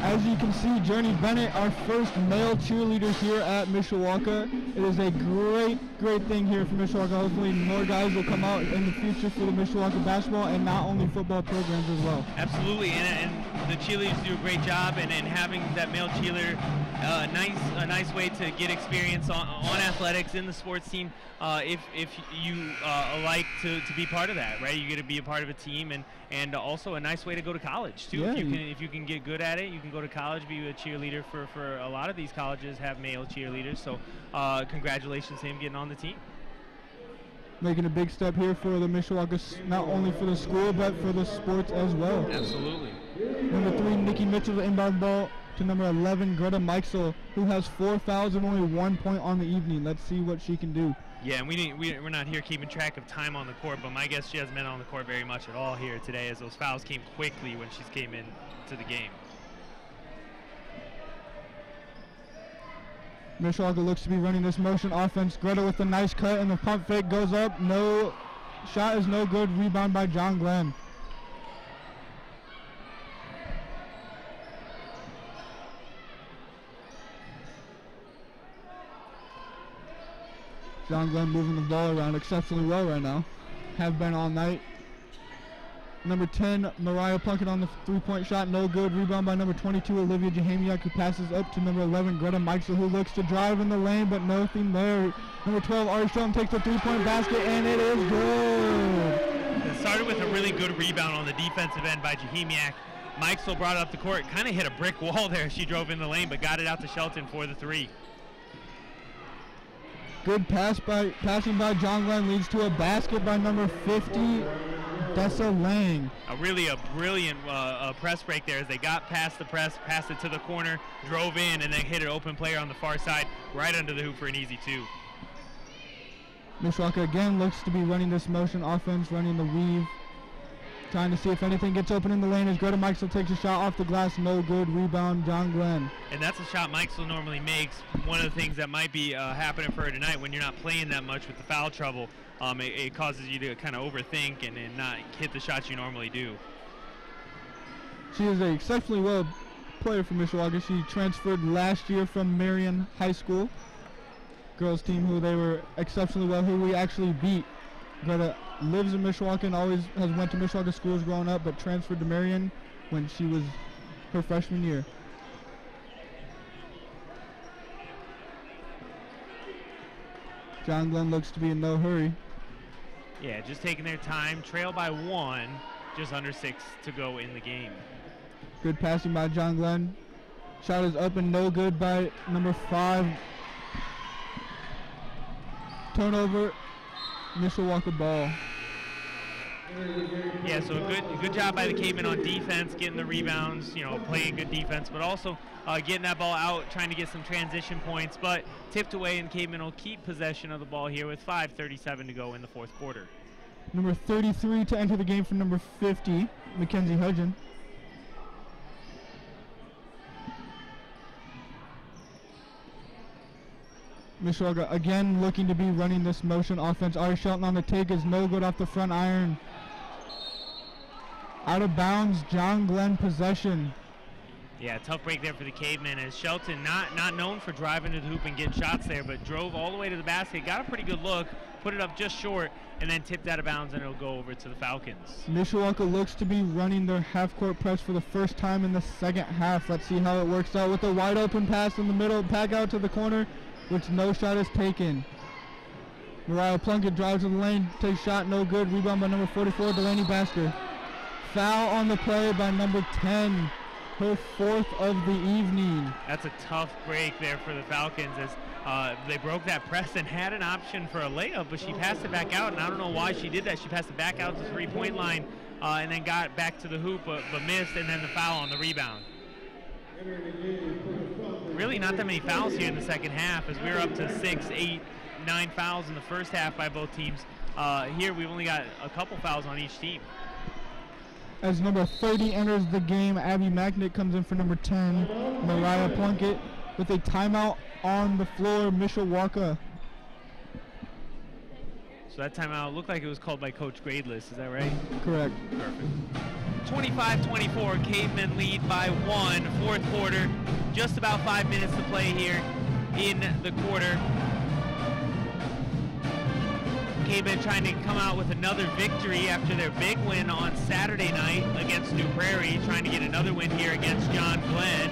As you can see, Journey Bennett, our first male cheerleader here at Mishawaka. It is a great thing here for Mishawaka. Hopefully more guys will come out in the future for the Mishawaka basketball and not only football programs as well. Absolutely, and the cheerleaders do a great job, and having that male cheerleader, a nice way to get experience on athletics in the sports team. If you like to be part of that, right? You get to be a part of a team, and also a nice way to go to college too. Yeah, if you can get good at it, you can go to college, be a cheerleader for a lot of these colleges have male cheerleaders. So congratulations to him getting on the team. Making a big step here for the Mishawaka, not only for the school but for the sports as well. Absolutely. Number 3, Nikki Mitchell, the inbound ball to number 11, Greta Meixel, who has 4 fouls and only 1 point on the evening. Let's see what she can do. Yeah, and we're not here keeping track of time on the court, but my guess she hasn't been on the court very much at all here today, as those fouls came quickly when she came in to the game. Mishawaka looks to be running this motion offense. Greta with a nice cut, and the pump fake goes up. No, shot is no good. Rebound by John Glenn. John Glenn moving the ball around exceptionally well right now. Have been all night. Number 10, Mariah Plunkett on the three-point shot, no good. Rebound by number 22, Olivia Jahamiak, who passes up to number 11, Greta Meixel, who looks to drive in the lane, but nothing there. Number 12, Ari Shelton takes the three-point basket, and it is good. It started with a really good rebound on the defensive end by Jahamiak. Meixel brought it up the court, kind of hit a brick wall there. She drove in the lane, but got it out to Shelton for the three. Good passing by John Glenn leads to a basket by number 50, Dessa Lang. A brilliant press break there as they got past the press, passed it to the corner, drove in, and then hit an open player on the far side, right under the hoop for an easy two. Mishawaka again looks to be running this motion offense, running the weave, trying to see if anything gets open in the lane as Greta Meixel takes a shot off the glass, no good. Rebound, John Glenn. And that's a shot Meixel normally makes. One of the things that might be happening for her tonight when you're not playing that much with the foul trouble, it causes you to kind of overthink and not hit the shots you normally do. She is an exceptionally well player for Mishawaka. She transferred last year from Marion High School girls team, who they were exceptionally well, who we actually beat. Greta lives in Mishawaka and always has went to Mishawaka schools growing up, but transferred to Marion when she was her freshman year. John Glenn looks to be in no hurry. Yeah, just taking their time. Trail by 1, just under 6 to go in the game. Good passing by John Glenn. Shot is up and no good by number 5. Turnover, Mishawaka ball. Yeah, so a good job by the Cavemen on defense, getting the rebounds, you know, playing good defense, but also getting that ball out, trying to get some transition points, but tipped away, and Cavemen will keep possession of the ball here with 5:37 to go in the fourth quarter. Number 33 to enter the game for number 50, Mackenzie Hudgen. Mishawaka again looking to be running this motion offense. Ari Shelton on the take is no good off the front iron. Out of bounds, John Glenn possession. Yeah, tough break there for the Cavemen, as Shelton not known for driving to the hoop and getting shots there, but drove all the way to the basket, got a pretty good look, put it up just short, and then tipped out of bounds, and it'll go over to the Falcons. Mishawaka looks to be running their half-court press for the first time in the second half. Let's see how it works out with a wide open pass in the middle, back out to the corner, which no shot is taken. Mariah Plunkett drives to the lane, takes shot, no good. Rebound by number 44, Delaney Basker. Foul on the play by number 10, her 4th of the evening. That's a tough break there for the Falcons, as they broke that press and had an option for a layup, but she passed it back out, and I don't know why she did that. She passed it back out to the three-point line and then got back to the hoop, but missed, and then the foul on the rebound. Really not that many fouls here in the second half, as we were up to 6, 8, 9 fouls in the first half by both teams. Here we've only got a couple fouls on each team. As number 30 enters the game, Abby Magnet comes in for number 10, Mariah Plunkett, with a timeout on the floor, Mishawaka. So that timeout looked like it was called by Coach Gradeless, is that right? Correct. Perfect. 25-24, Cavemen lead by 1, fourth quarter. Just about 5 minutes to play here in the quarter. Cavemen trying to come out with another victory after their big win on Saturday night against New Prairie, trying to get another win here against John Glenn.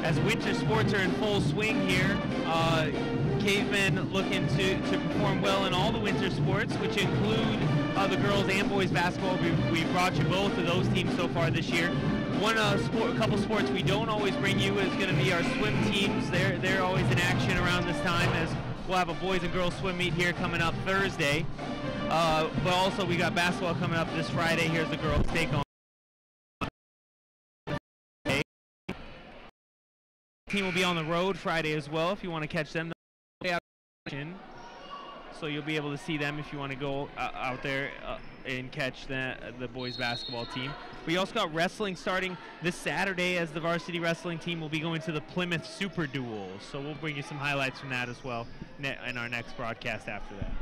As winter sports are in full swing here, Cavemen looking to perform well in all the winter sports, which include the girls and boys basketball. We've brought you both of those teams so far this year. A couple sports we don't always bring you is going to be our swim teams. They're always in action around this time, as we'll have a boys and girls swim meet here coming up Thursday. But also we got basketball coming up this Friday. Here's the girls take on. Team will be on the road Friday as well if you want to catch them. So you'll be able to see them if you want to go out there and catch the boys basketball team. We also got wrestling starting this Saturday, as the varsity wrestling team will be going to the Plymouth Super Duel. So we'll bring you some highlights from that as well in our next broadcast after that.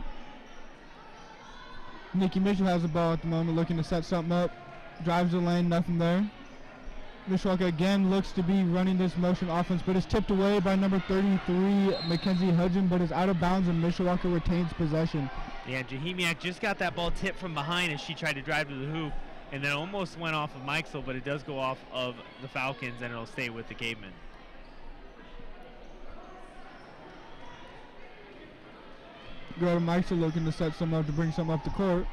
Nikki Mitchell has the ball at the moment, looking to set something up. Drives the lane, nothing there. Mishawaka again looks to be running this motion offense, but is tipped away by number 33, Mackenzie Hudgen, but is out of bounds, and Mishawaka retains possession. Yeah, Jahemiak just got that ball tipped from behind as she tried to drive to the hoop, and then almost went off of Mikesel, but it does go off of the Falcons, and it'll stay with the Cavemen. Go to Mikesel looking to set some up, to bring some up the court.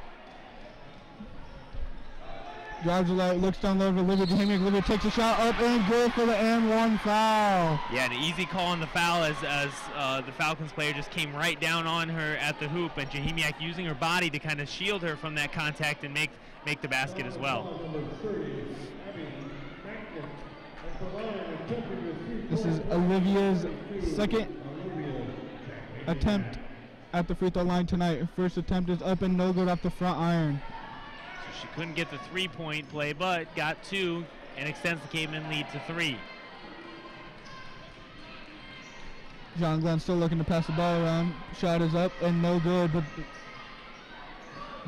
Drives the light, looks down low to Olivia Jahemiak. Olivia takes a shot up and good for the and one foul. Yeah, an easy call on the foul as the Falcons player just came right down on her at the hoop, and Jahemiak using her body to kind of shield her from that contact and make the basket as well. This is Olivia's second attempt at the free throw line tonight. Her first attempt is up and no good off the front iron. She couldn't get the three-point play, but got 2 and extends the Cavemen lead to 3. John Glenn still looking to pass the ball around. Shot is up and no good, but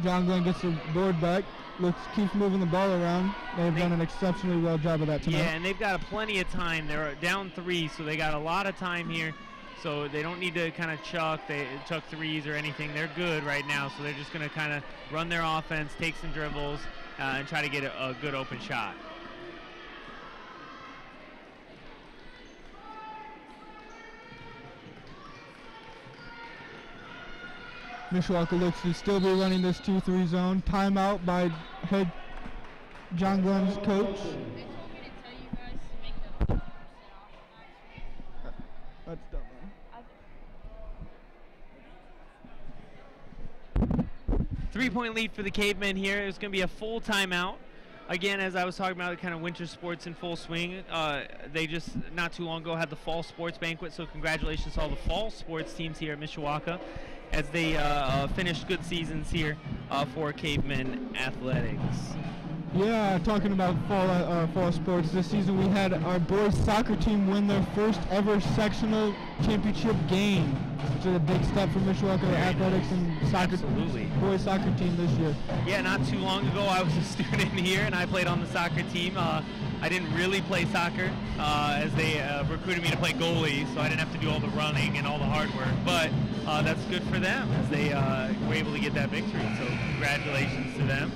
John Glenn gets the board back. Keeps moving the ball around. They've done an exceptionally well job of that tonight. Yeah, and they've got plenty of time. They're down 3, so they got a lot of time here. So they don't need to kind of chuck threes or anything. They're good right now, so they're just going to kind of run their offense, take some dribbles, and try to get a good open shot. Mishawaka looks to still be running this 2-3 zone. Timeout by head John Glenn's coach. That's dumb. 3-point lead for the Cavemen here. It's going to be a full timeout. Again, as I was talking about, kind of winter sports in full swing. They just, not too long ago, had the fall sports banquet, so congratulations to all the fall sports teams here at Mishawaka as they finished good seasons here for Cavemen Athletics. Yeah, talking about fall sports, this season we had our boys soccer team win their first ever sectional championship game, which is a big step for Mishawaka Athletics and soccer boys soccer team this year. Yeah, not too long ago I was a student here and I played on the soccer team. I didn't really play soccer as they recruited me to play goalie, so I didn't have to do all the running and all the hard work, but that's good for them as they were able to get that victory, so congratulations to them.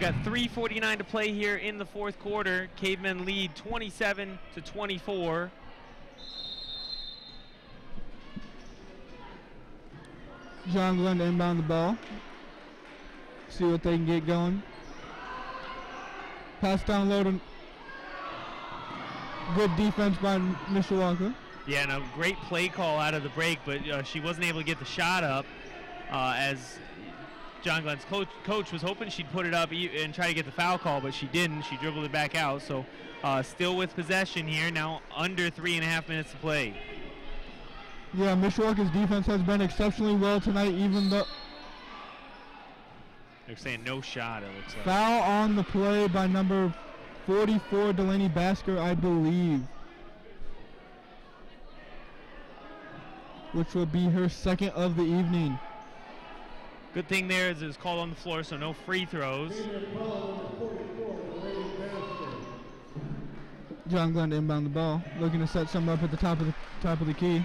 Got 3:49 to play here in the fourth quarter. Cavemen lead 27-24. John Glenn to inbound the ball. See what they can get going. Pass down low to good defense by Mishawaka. Yeah, and a great play call out of the break, but she wasn't able to get the shot up as John Glenn's coach was hoping she'd put it up and try to get the foul call, but she didn't. She dribbled it back out. So still with possession here. Now under 3.5 minutes to play. Yeah, Mishawaka's defense has been exceptionally well tonight, even though they're saying no shot, it looks like. Foul on the play by number 44, Delaney Basker, I believe, which will be her second of the evening. Good thing there is it's called on the floor, so no free throws. John Glenn to inbound the ball, looking to set something up at the top of the key.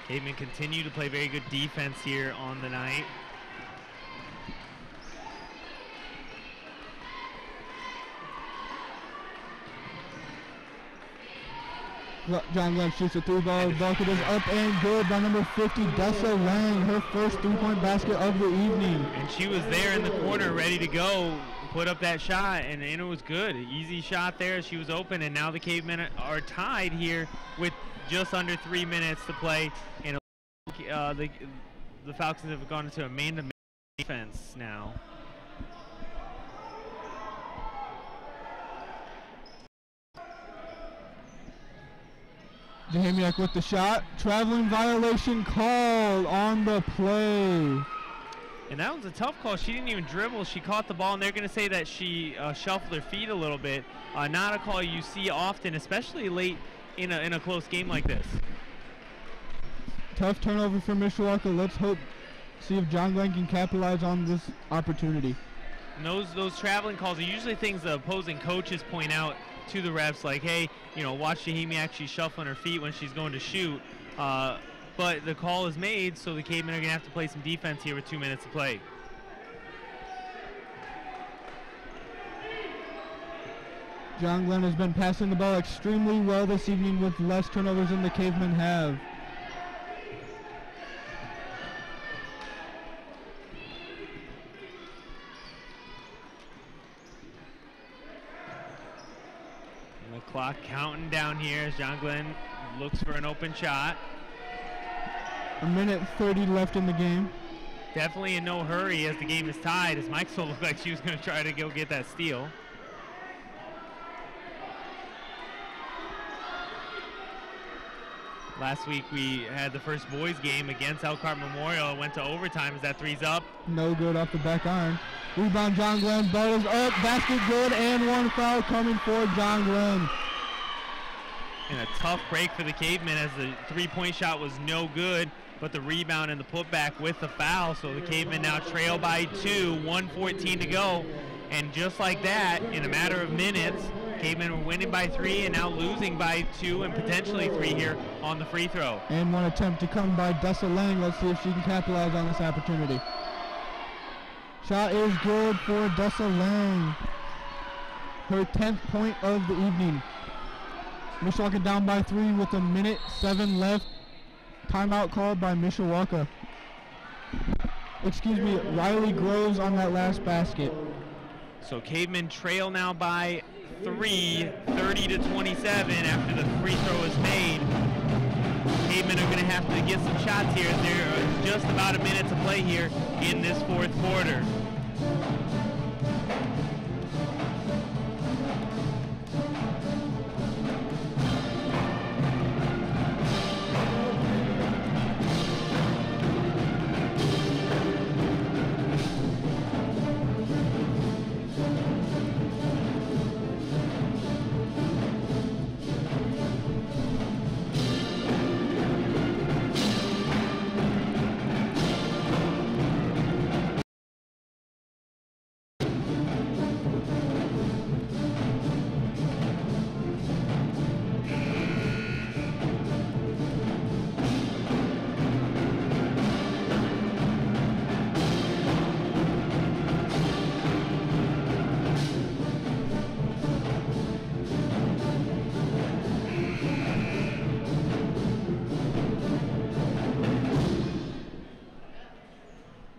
Cavemen continue to play very good defense here on the night. John Glenn shoots a three-ball. Bucket is up and good by number 50, Dessa Lang, her first three-point basket of the evening. And she was there in the corner ready to go, put up that shot, and it was good. An easy shot there. She was open, and now the Cavemen are tied here with just under 3 minutes to play. And the Falcons have gone into a man-to-man defense now. Jahamiak with the shot. Traveling violation called on the play. And that was a tough call. She didn't even dribble. She caught the ball, and they're going to say that she shuffled her feet a little bit. Not a call you see often, especially late in a close game like this. Tough turnover for Mishawaka. Let's see if John Glenn can capitalize on this opportunity. And those traveling calls are usually things the opposing coaches point out to the refs, like, hey, watch Jahamiak, she's shuffling her feet when she's going to shoot. But the call is made, so the Cavemen are going to have to play some defense here with 2 minutes to play. John Glenn has been passing the ball extremely well this evening with less turnovers than the Cavemen have. And the clock counting down here as John Glenn looks for an open shot. 1:30 left in the game. Definitely in no hurry as the game is tied, as Maxwell looked like she was going to try to go get that steal. Last week we had the first boys game against Elkhart Memorial. It went to overtime as that three's up. No good off the back iron. Rebound John Glenn. Ball is up. Basket good and one foul coming for John Glenn. And a tough break for the Cavemen as the three-point shot was no good, but the rebound and the putback with the foul. So the Cavemen now trail by 2, 1:14 to go. And just like that, in a matter of minutes, Cavemen were winning by 3 and now losing by 2 and potentially 3 here on the free throw. And one attempt to come by Dessa Lang. Let's see if she can capitalize on this opportunity. Shot is good for Dessa Lang. Her 10th point of the evening. Mishawaka down by 3 with 1:07 left. Timeout called by Mishawaka. Excuse me, Riley Groves on that last basket. So Cavemen trail now by 3, 30-27 after the free throw is made. Cavemen are going to have to get some shots here. There is just about a minute to play here in this fourth quarter.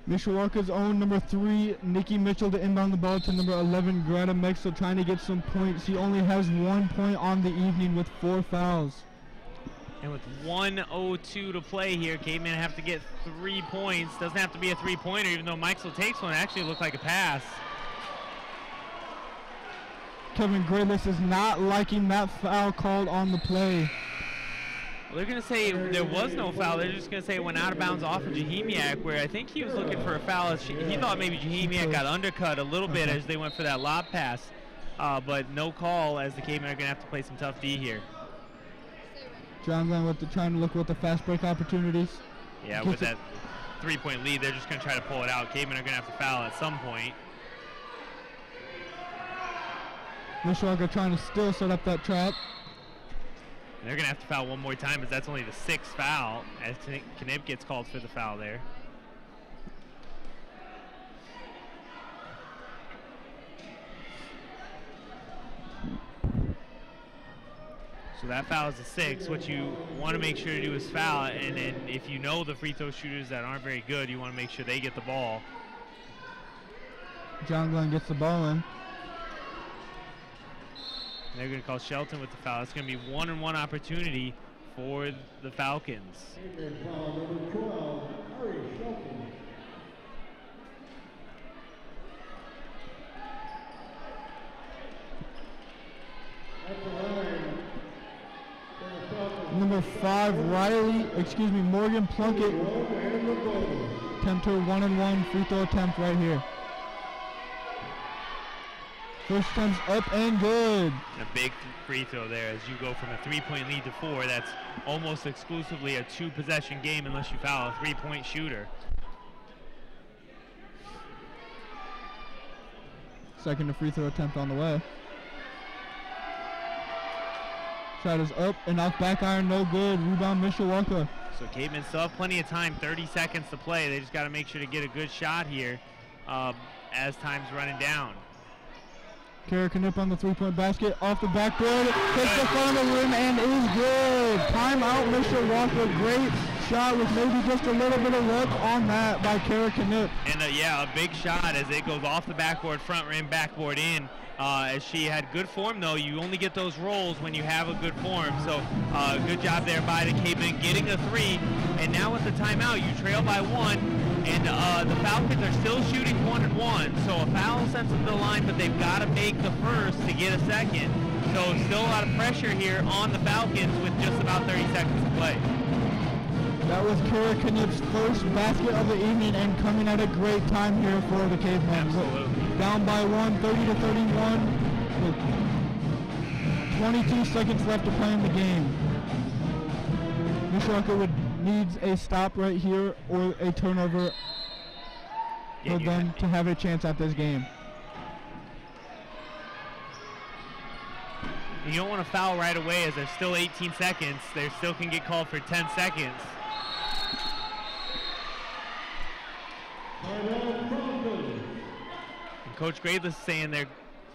Mishawaka's own number 3, Nikki Mitchell, to inbound the ball to number 11, Greta Mexel, trying to get some points. She only has 1 point on the evening with 4 fouls. And with 1:02 to play here, Cavemen have to get 3 points. Doesn't have to be a three-pointer, even though Mexel takes one. It actually looked like a pass. Kevin Greyless is not liking that foul called on the play. They're going to say there was no foul. They're just going to say it went out of bounds off of Jahemiak, where I think he was looking for a foul. He thought maybe Jahemiak got undercut a little bit as they went for that lob pass. But no call, as the Cavemen are going to have to play some tough D here. John Glenn trying to look with the fast break opportunities. Yeah, with that 3-point lead, they're just going to try to pull it out. Cavemen are going to have to foul at some point. Mishawaka trying to still set up that trap. And they're going to have to foul one more time, as that's only the 6th foul, as Knip gets called for the foul there. So that foul is a 6. What you want to make sure to do is foul, and then if you know the free throw shooters that aren't very good, you want to make sure they get the ball. John Glenn gets the ball in. They're going to call Shelton with the foul. It's going to be 1-on-1 opportunity for the Falcons. And foul number 12, Ari Shelton. At the line, Number 5, Morgan Plunkett. Attempt her 1-and-1 free throw attempt right here. First attempt's up and good. A big free throw there as you go from a 3-point lead to 4. That's almost exclusively a 2-possession game unless you foul a 3-point shooter. Second free throw attempt on the way. Shot is up and off back iron, no good. Rebound Mishawaka. So Cavemen still have plenty of time, 30 seconds to play. They just got to make sure to get a good shot here as time's running down. Kara Knipp on the 3-point basket, off the backboard, hits the front of the rim and is good. Timeout Mishawaka, great shot with maybe just a little bit of luck on that by Kara Knipp. And yeah, a big shot as it goes off the backboard, front rim, backboard in. As she had good form though, you only get those rolls when you have a good form. So good job there by the Cavemen getting a 3. And now with the timeout, you trail by 1. And the Falcons are still shooting 1-and-1, so a foul sends them to the line, but they've got to make the first to get a second. So still a lot of pressure here on the Falcons with just about 30 seconds to play. That was Kara Knipp's first basket of the evening and coming at a great time here for the Cavemen. Absolutely. Down by 1, 30-31, with 22 seconds left to play in the game. Mishawaka needs a stop right here or a turnover for them to have a chance at this game. You don't want to foul right away as there's still 18 seconds. They still can get called for 10 seconds. And Coach Gradeless saying there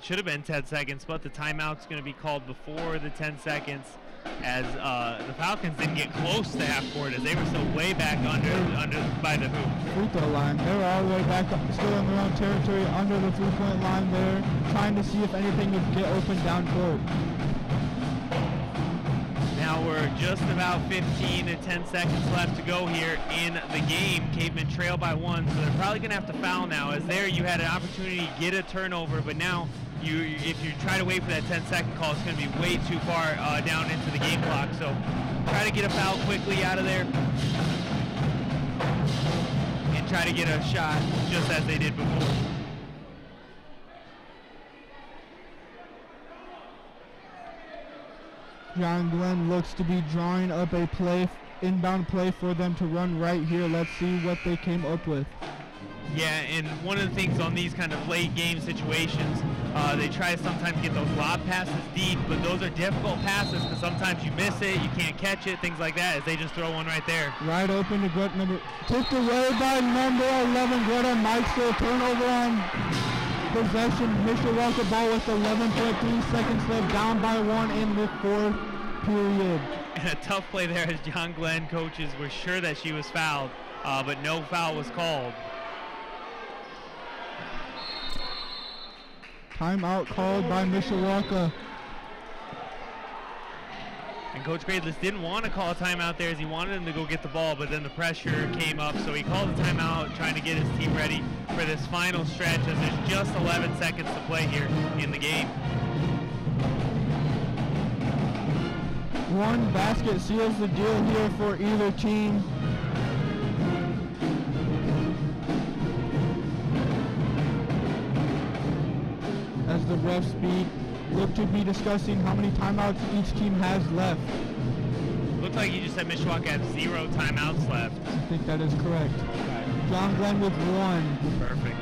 should have been 10 seconds, but the timeout's going to be called before the 10 seconds as the Falcons didn't get close to half court as they were still way back under by the hoop. Free throw line. They were all the way back up, still in their own territory under the three-point line there, trying to see if anything would get open down court. Now we're just about 15 to 10 seconds left to go here in the game. Cavemen trail by 1, so they're probably going to have to foul now. As there you had an opportunity to get a turnover, but now if you try to wait for that 10-second call, it's going to be way too far down into the game clock. So try to get a foul quickly out of there and try to get a shot just as they did before. John Glenn looks to be drawing up a inbound play for them to run right here. Let's see what they came up with. Yeah, and one of the things on these kind of late game situations, they try to sometimes get those lob passes deep, but those are difficult passes because sometimes you miss it, you can't catch it, things like that, as they just throw one right there. Right open to Greta, tipped away by number 11, Greta Meichel. Turnover on possession. Mishawaka ball with 11.3 seconds left, down by 1 in the 4th period. And a tough play there as John Glenn coaches were sure that she was fouled, but no foul was called. Timeout called by Mishawaka. And Coach Gradeless didn't want to call a timeout there as he wanted him to go get the ball, but then the pressure came up, so he called a timeout trying to get his team ready for this final stretch as there's just 11 seconds to play here in the game. One basket seals the deal here for either team. As the refs look to be discussing how many timeouts each team has left. Looks like you just said Mishawaka has 0 timeouts left. I think that is correct. Okay. John Glenn with 1. Perfect.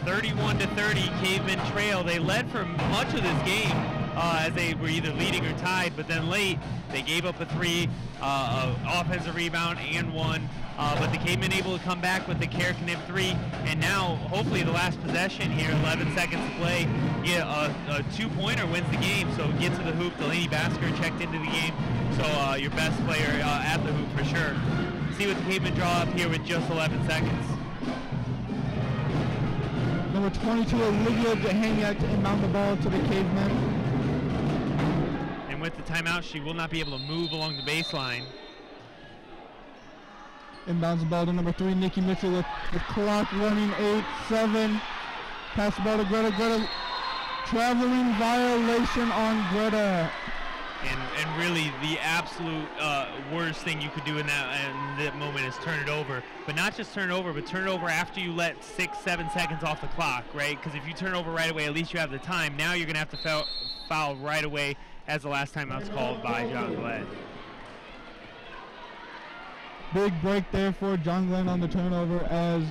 31-30, Cavemen trail. They led for much of this game as they were either leading or tied, but then late they gave up a 3, offensive rebound and 1. But the Cavemen able to come back with the Karakaniv 3, and now hopefully the last possession here, 11 seconds to play, a 2-pointer wins the game. So get to the hoop. Delaney Basker checked into the game, so your best player at the hoop for sure. See what the Cavemen draw up here with just 11 seconds. Number 22, Olivia Jahaniak to inbound the ball to the Cavemen. And with the timeout, she will not be able to move along the baseline. Inbounds the ball to number 3, Nikki Mitchell with the clock running 8-7. Pass the ball to Greta. Greta, traveling violation on Greta. And really the absolute worst thing you could do in that moment is turn it over. But not just turn it over, but turn it over after you let 6-7 seconds off the clock, right? Because if you turn it over right away, at least you have the time. Now you're going to have to foul right away as the last timeout's called by John Glenn. Big break there for John Glenn on the turnover as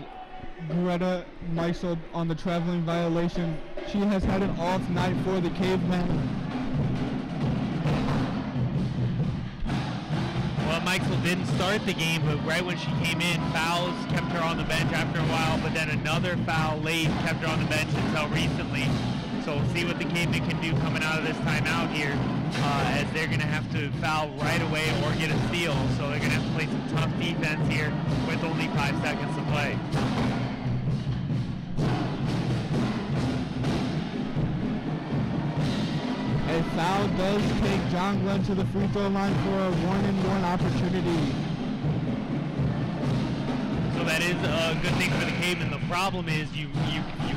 Greta Meisel on the traveling violation. She has had an off night for the Cavemen. Well, Meisel didn't start the game, but right when she came in, fouls kept her on the bench after a while, but then another foul late kept her on the bench until recently. So we'll see what the Cavemen can do coming out of this timeout here, as they're going to have to foul right away or get a steal. So they're going to have to play some tough defense here with only 5 seconds to play. A foul does take John Glenn to the free throw line for a 1-and-1 opportunity. So that is a good thing for the Cavemen. The problem is you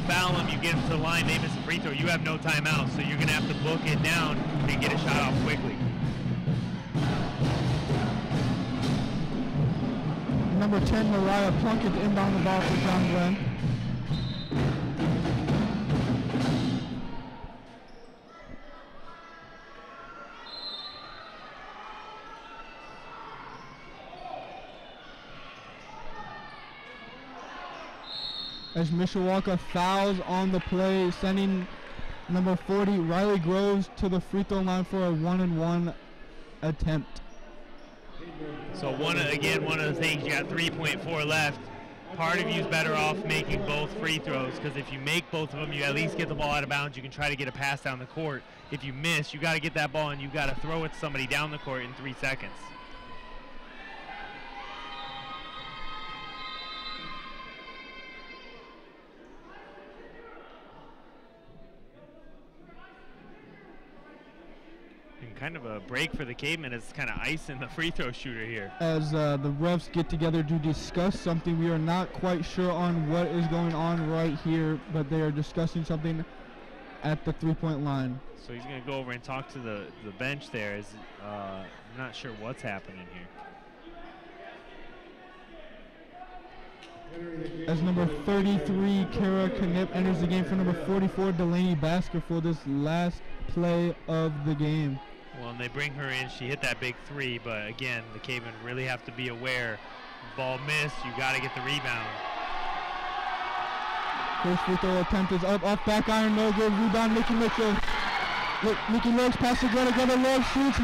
foul them, you get them to the line, they miss a free throw. You have no timeout, so you're going to have to book it down and get a shot off quickly. Number 10, Mariah Plunkett to inbound the ball for John Glenn. As Mishawaka fouls on the play, sending Number 40, Riley Groves to the free throw line for a 1-and-1 attempt. So one of the things, you got 3.4 left. Part of you's better off making both free throws, because if you make both of them, you at least get the ball out of bounds. You can try to get a pass down the court. If you miss, you got to get that ball and you got to throw it to somebody down the court in 3 seconds. And kind of a break for the Cavemen. It's kind of icing the free throw shooter here. As the refs get together to discuss something, we are not quite sure on what is going on right here, but they are discussing something at the three-point line. So he's going to go over and talk to the bench there. I'm not sure what's happening here. As number 33, Kara Knipp, enters the game for number 44, Delaney Basker, for this last play of the game. Well, and they bring her in. She hit that big three, but again, the Cavemen really have to be aware. Ball missed, you got to get the rebound. First free throw attempt is up, off back iron, no good. Rebound, Nikki Mitchell. Look, Nikki looks past the gun, together, Love shoots.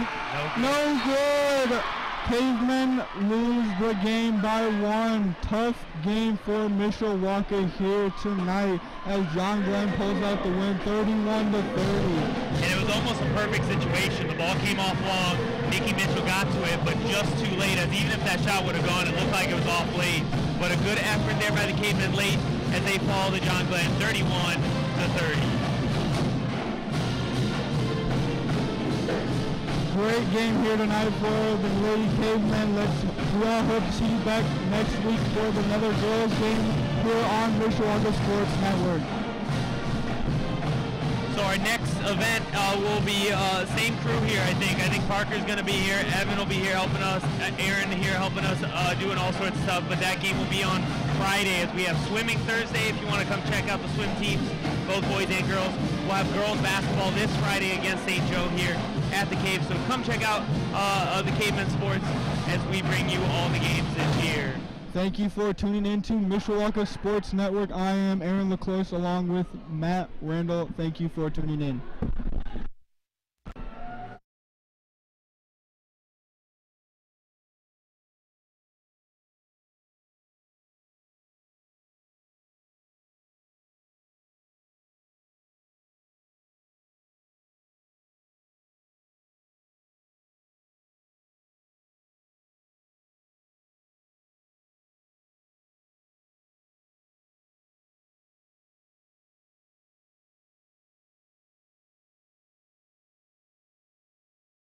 No good. Cavemen lose the game by 1. Tough game for Mishawaka here tonight as John Glenn pulls out the win, 31-30. And it was almost a perfect situation. The ball came off long. Nikki Mitchell got to it, but just too late. As even if that shot would have gone, it looked like it was off late. But a good effort there by the Cavemen late as they fall to John Glenn, 31-30. Great game here tonight for the Lady Cavemen. We all hope to see you back next week for another girls game here on Mishawaka Sports Network. So our next event will be same crew here, I think. I think Parker's going to be here. Evan will be here helping us. Aaron here helping us doing all sorts of stuff. But that game will be on Friday as we have swimming Thursday. If you want to come check out the swim teams, both boys and girls. We'll have girls basketball this Friday against St. Joe here at the Cave. So come check out the Cavemen Sports as we bring you all the games this year. Thank you for tuning in to Mishawaka Sports Network. I am Aaron LaCloise along with Matt Randall. Thank you for tuning in.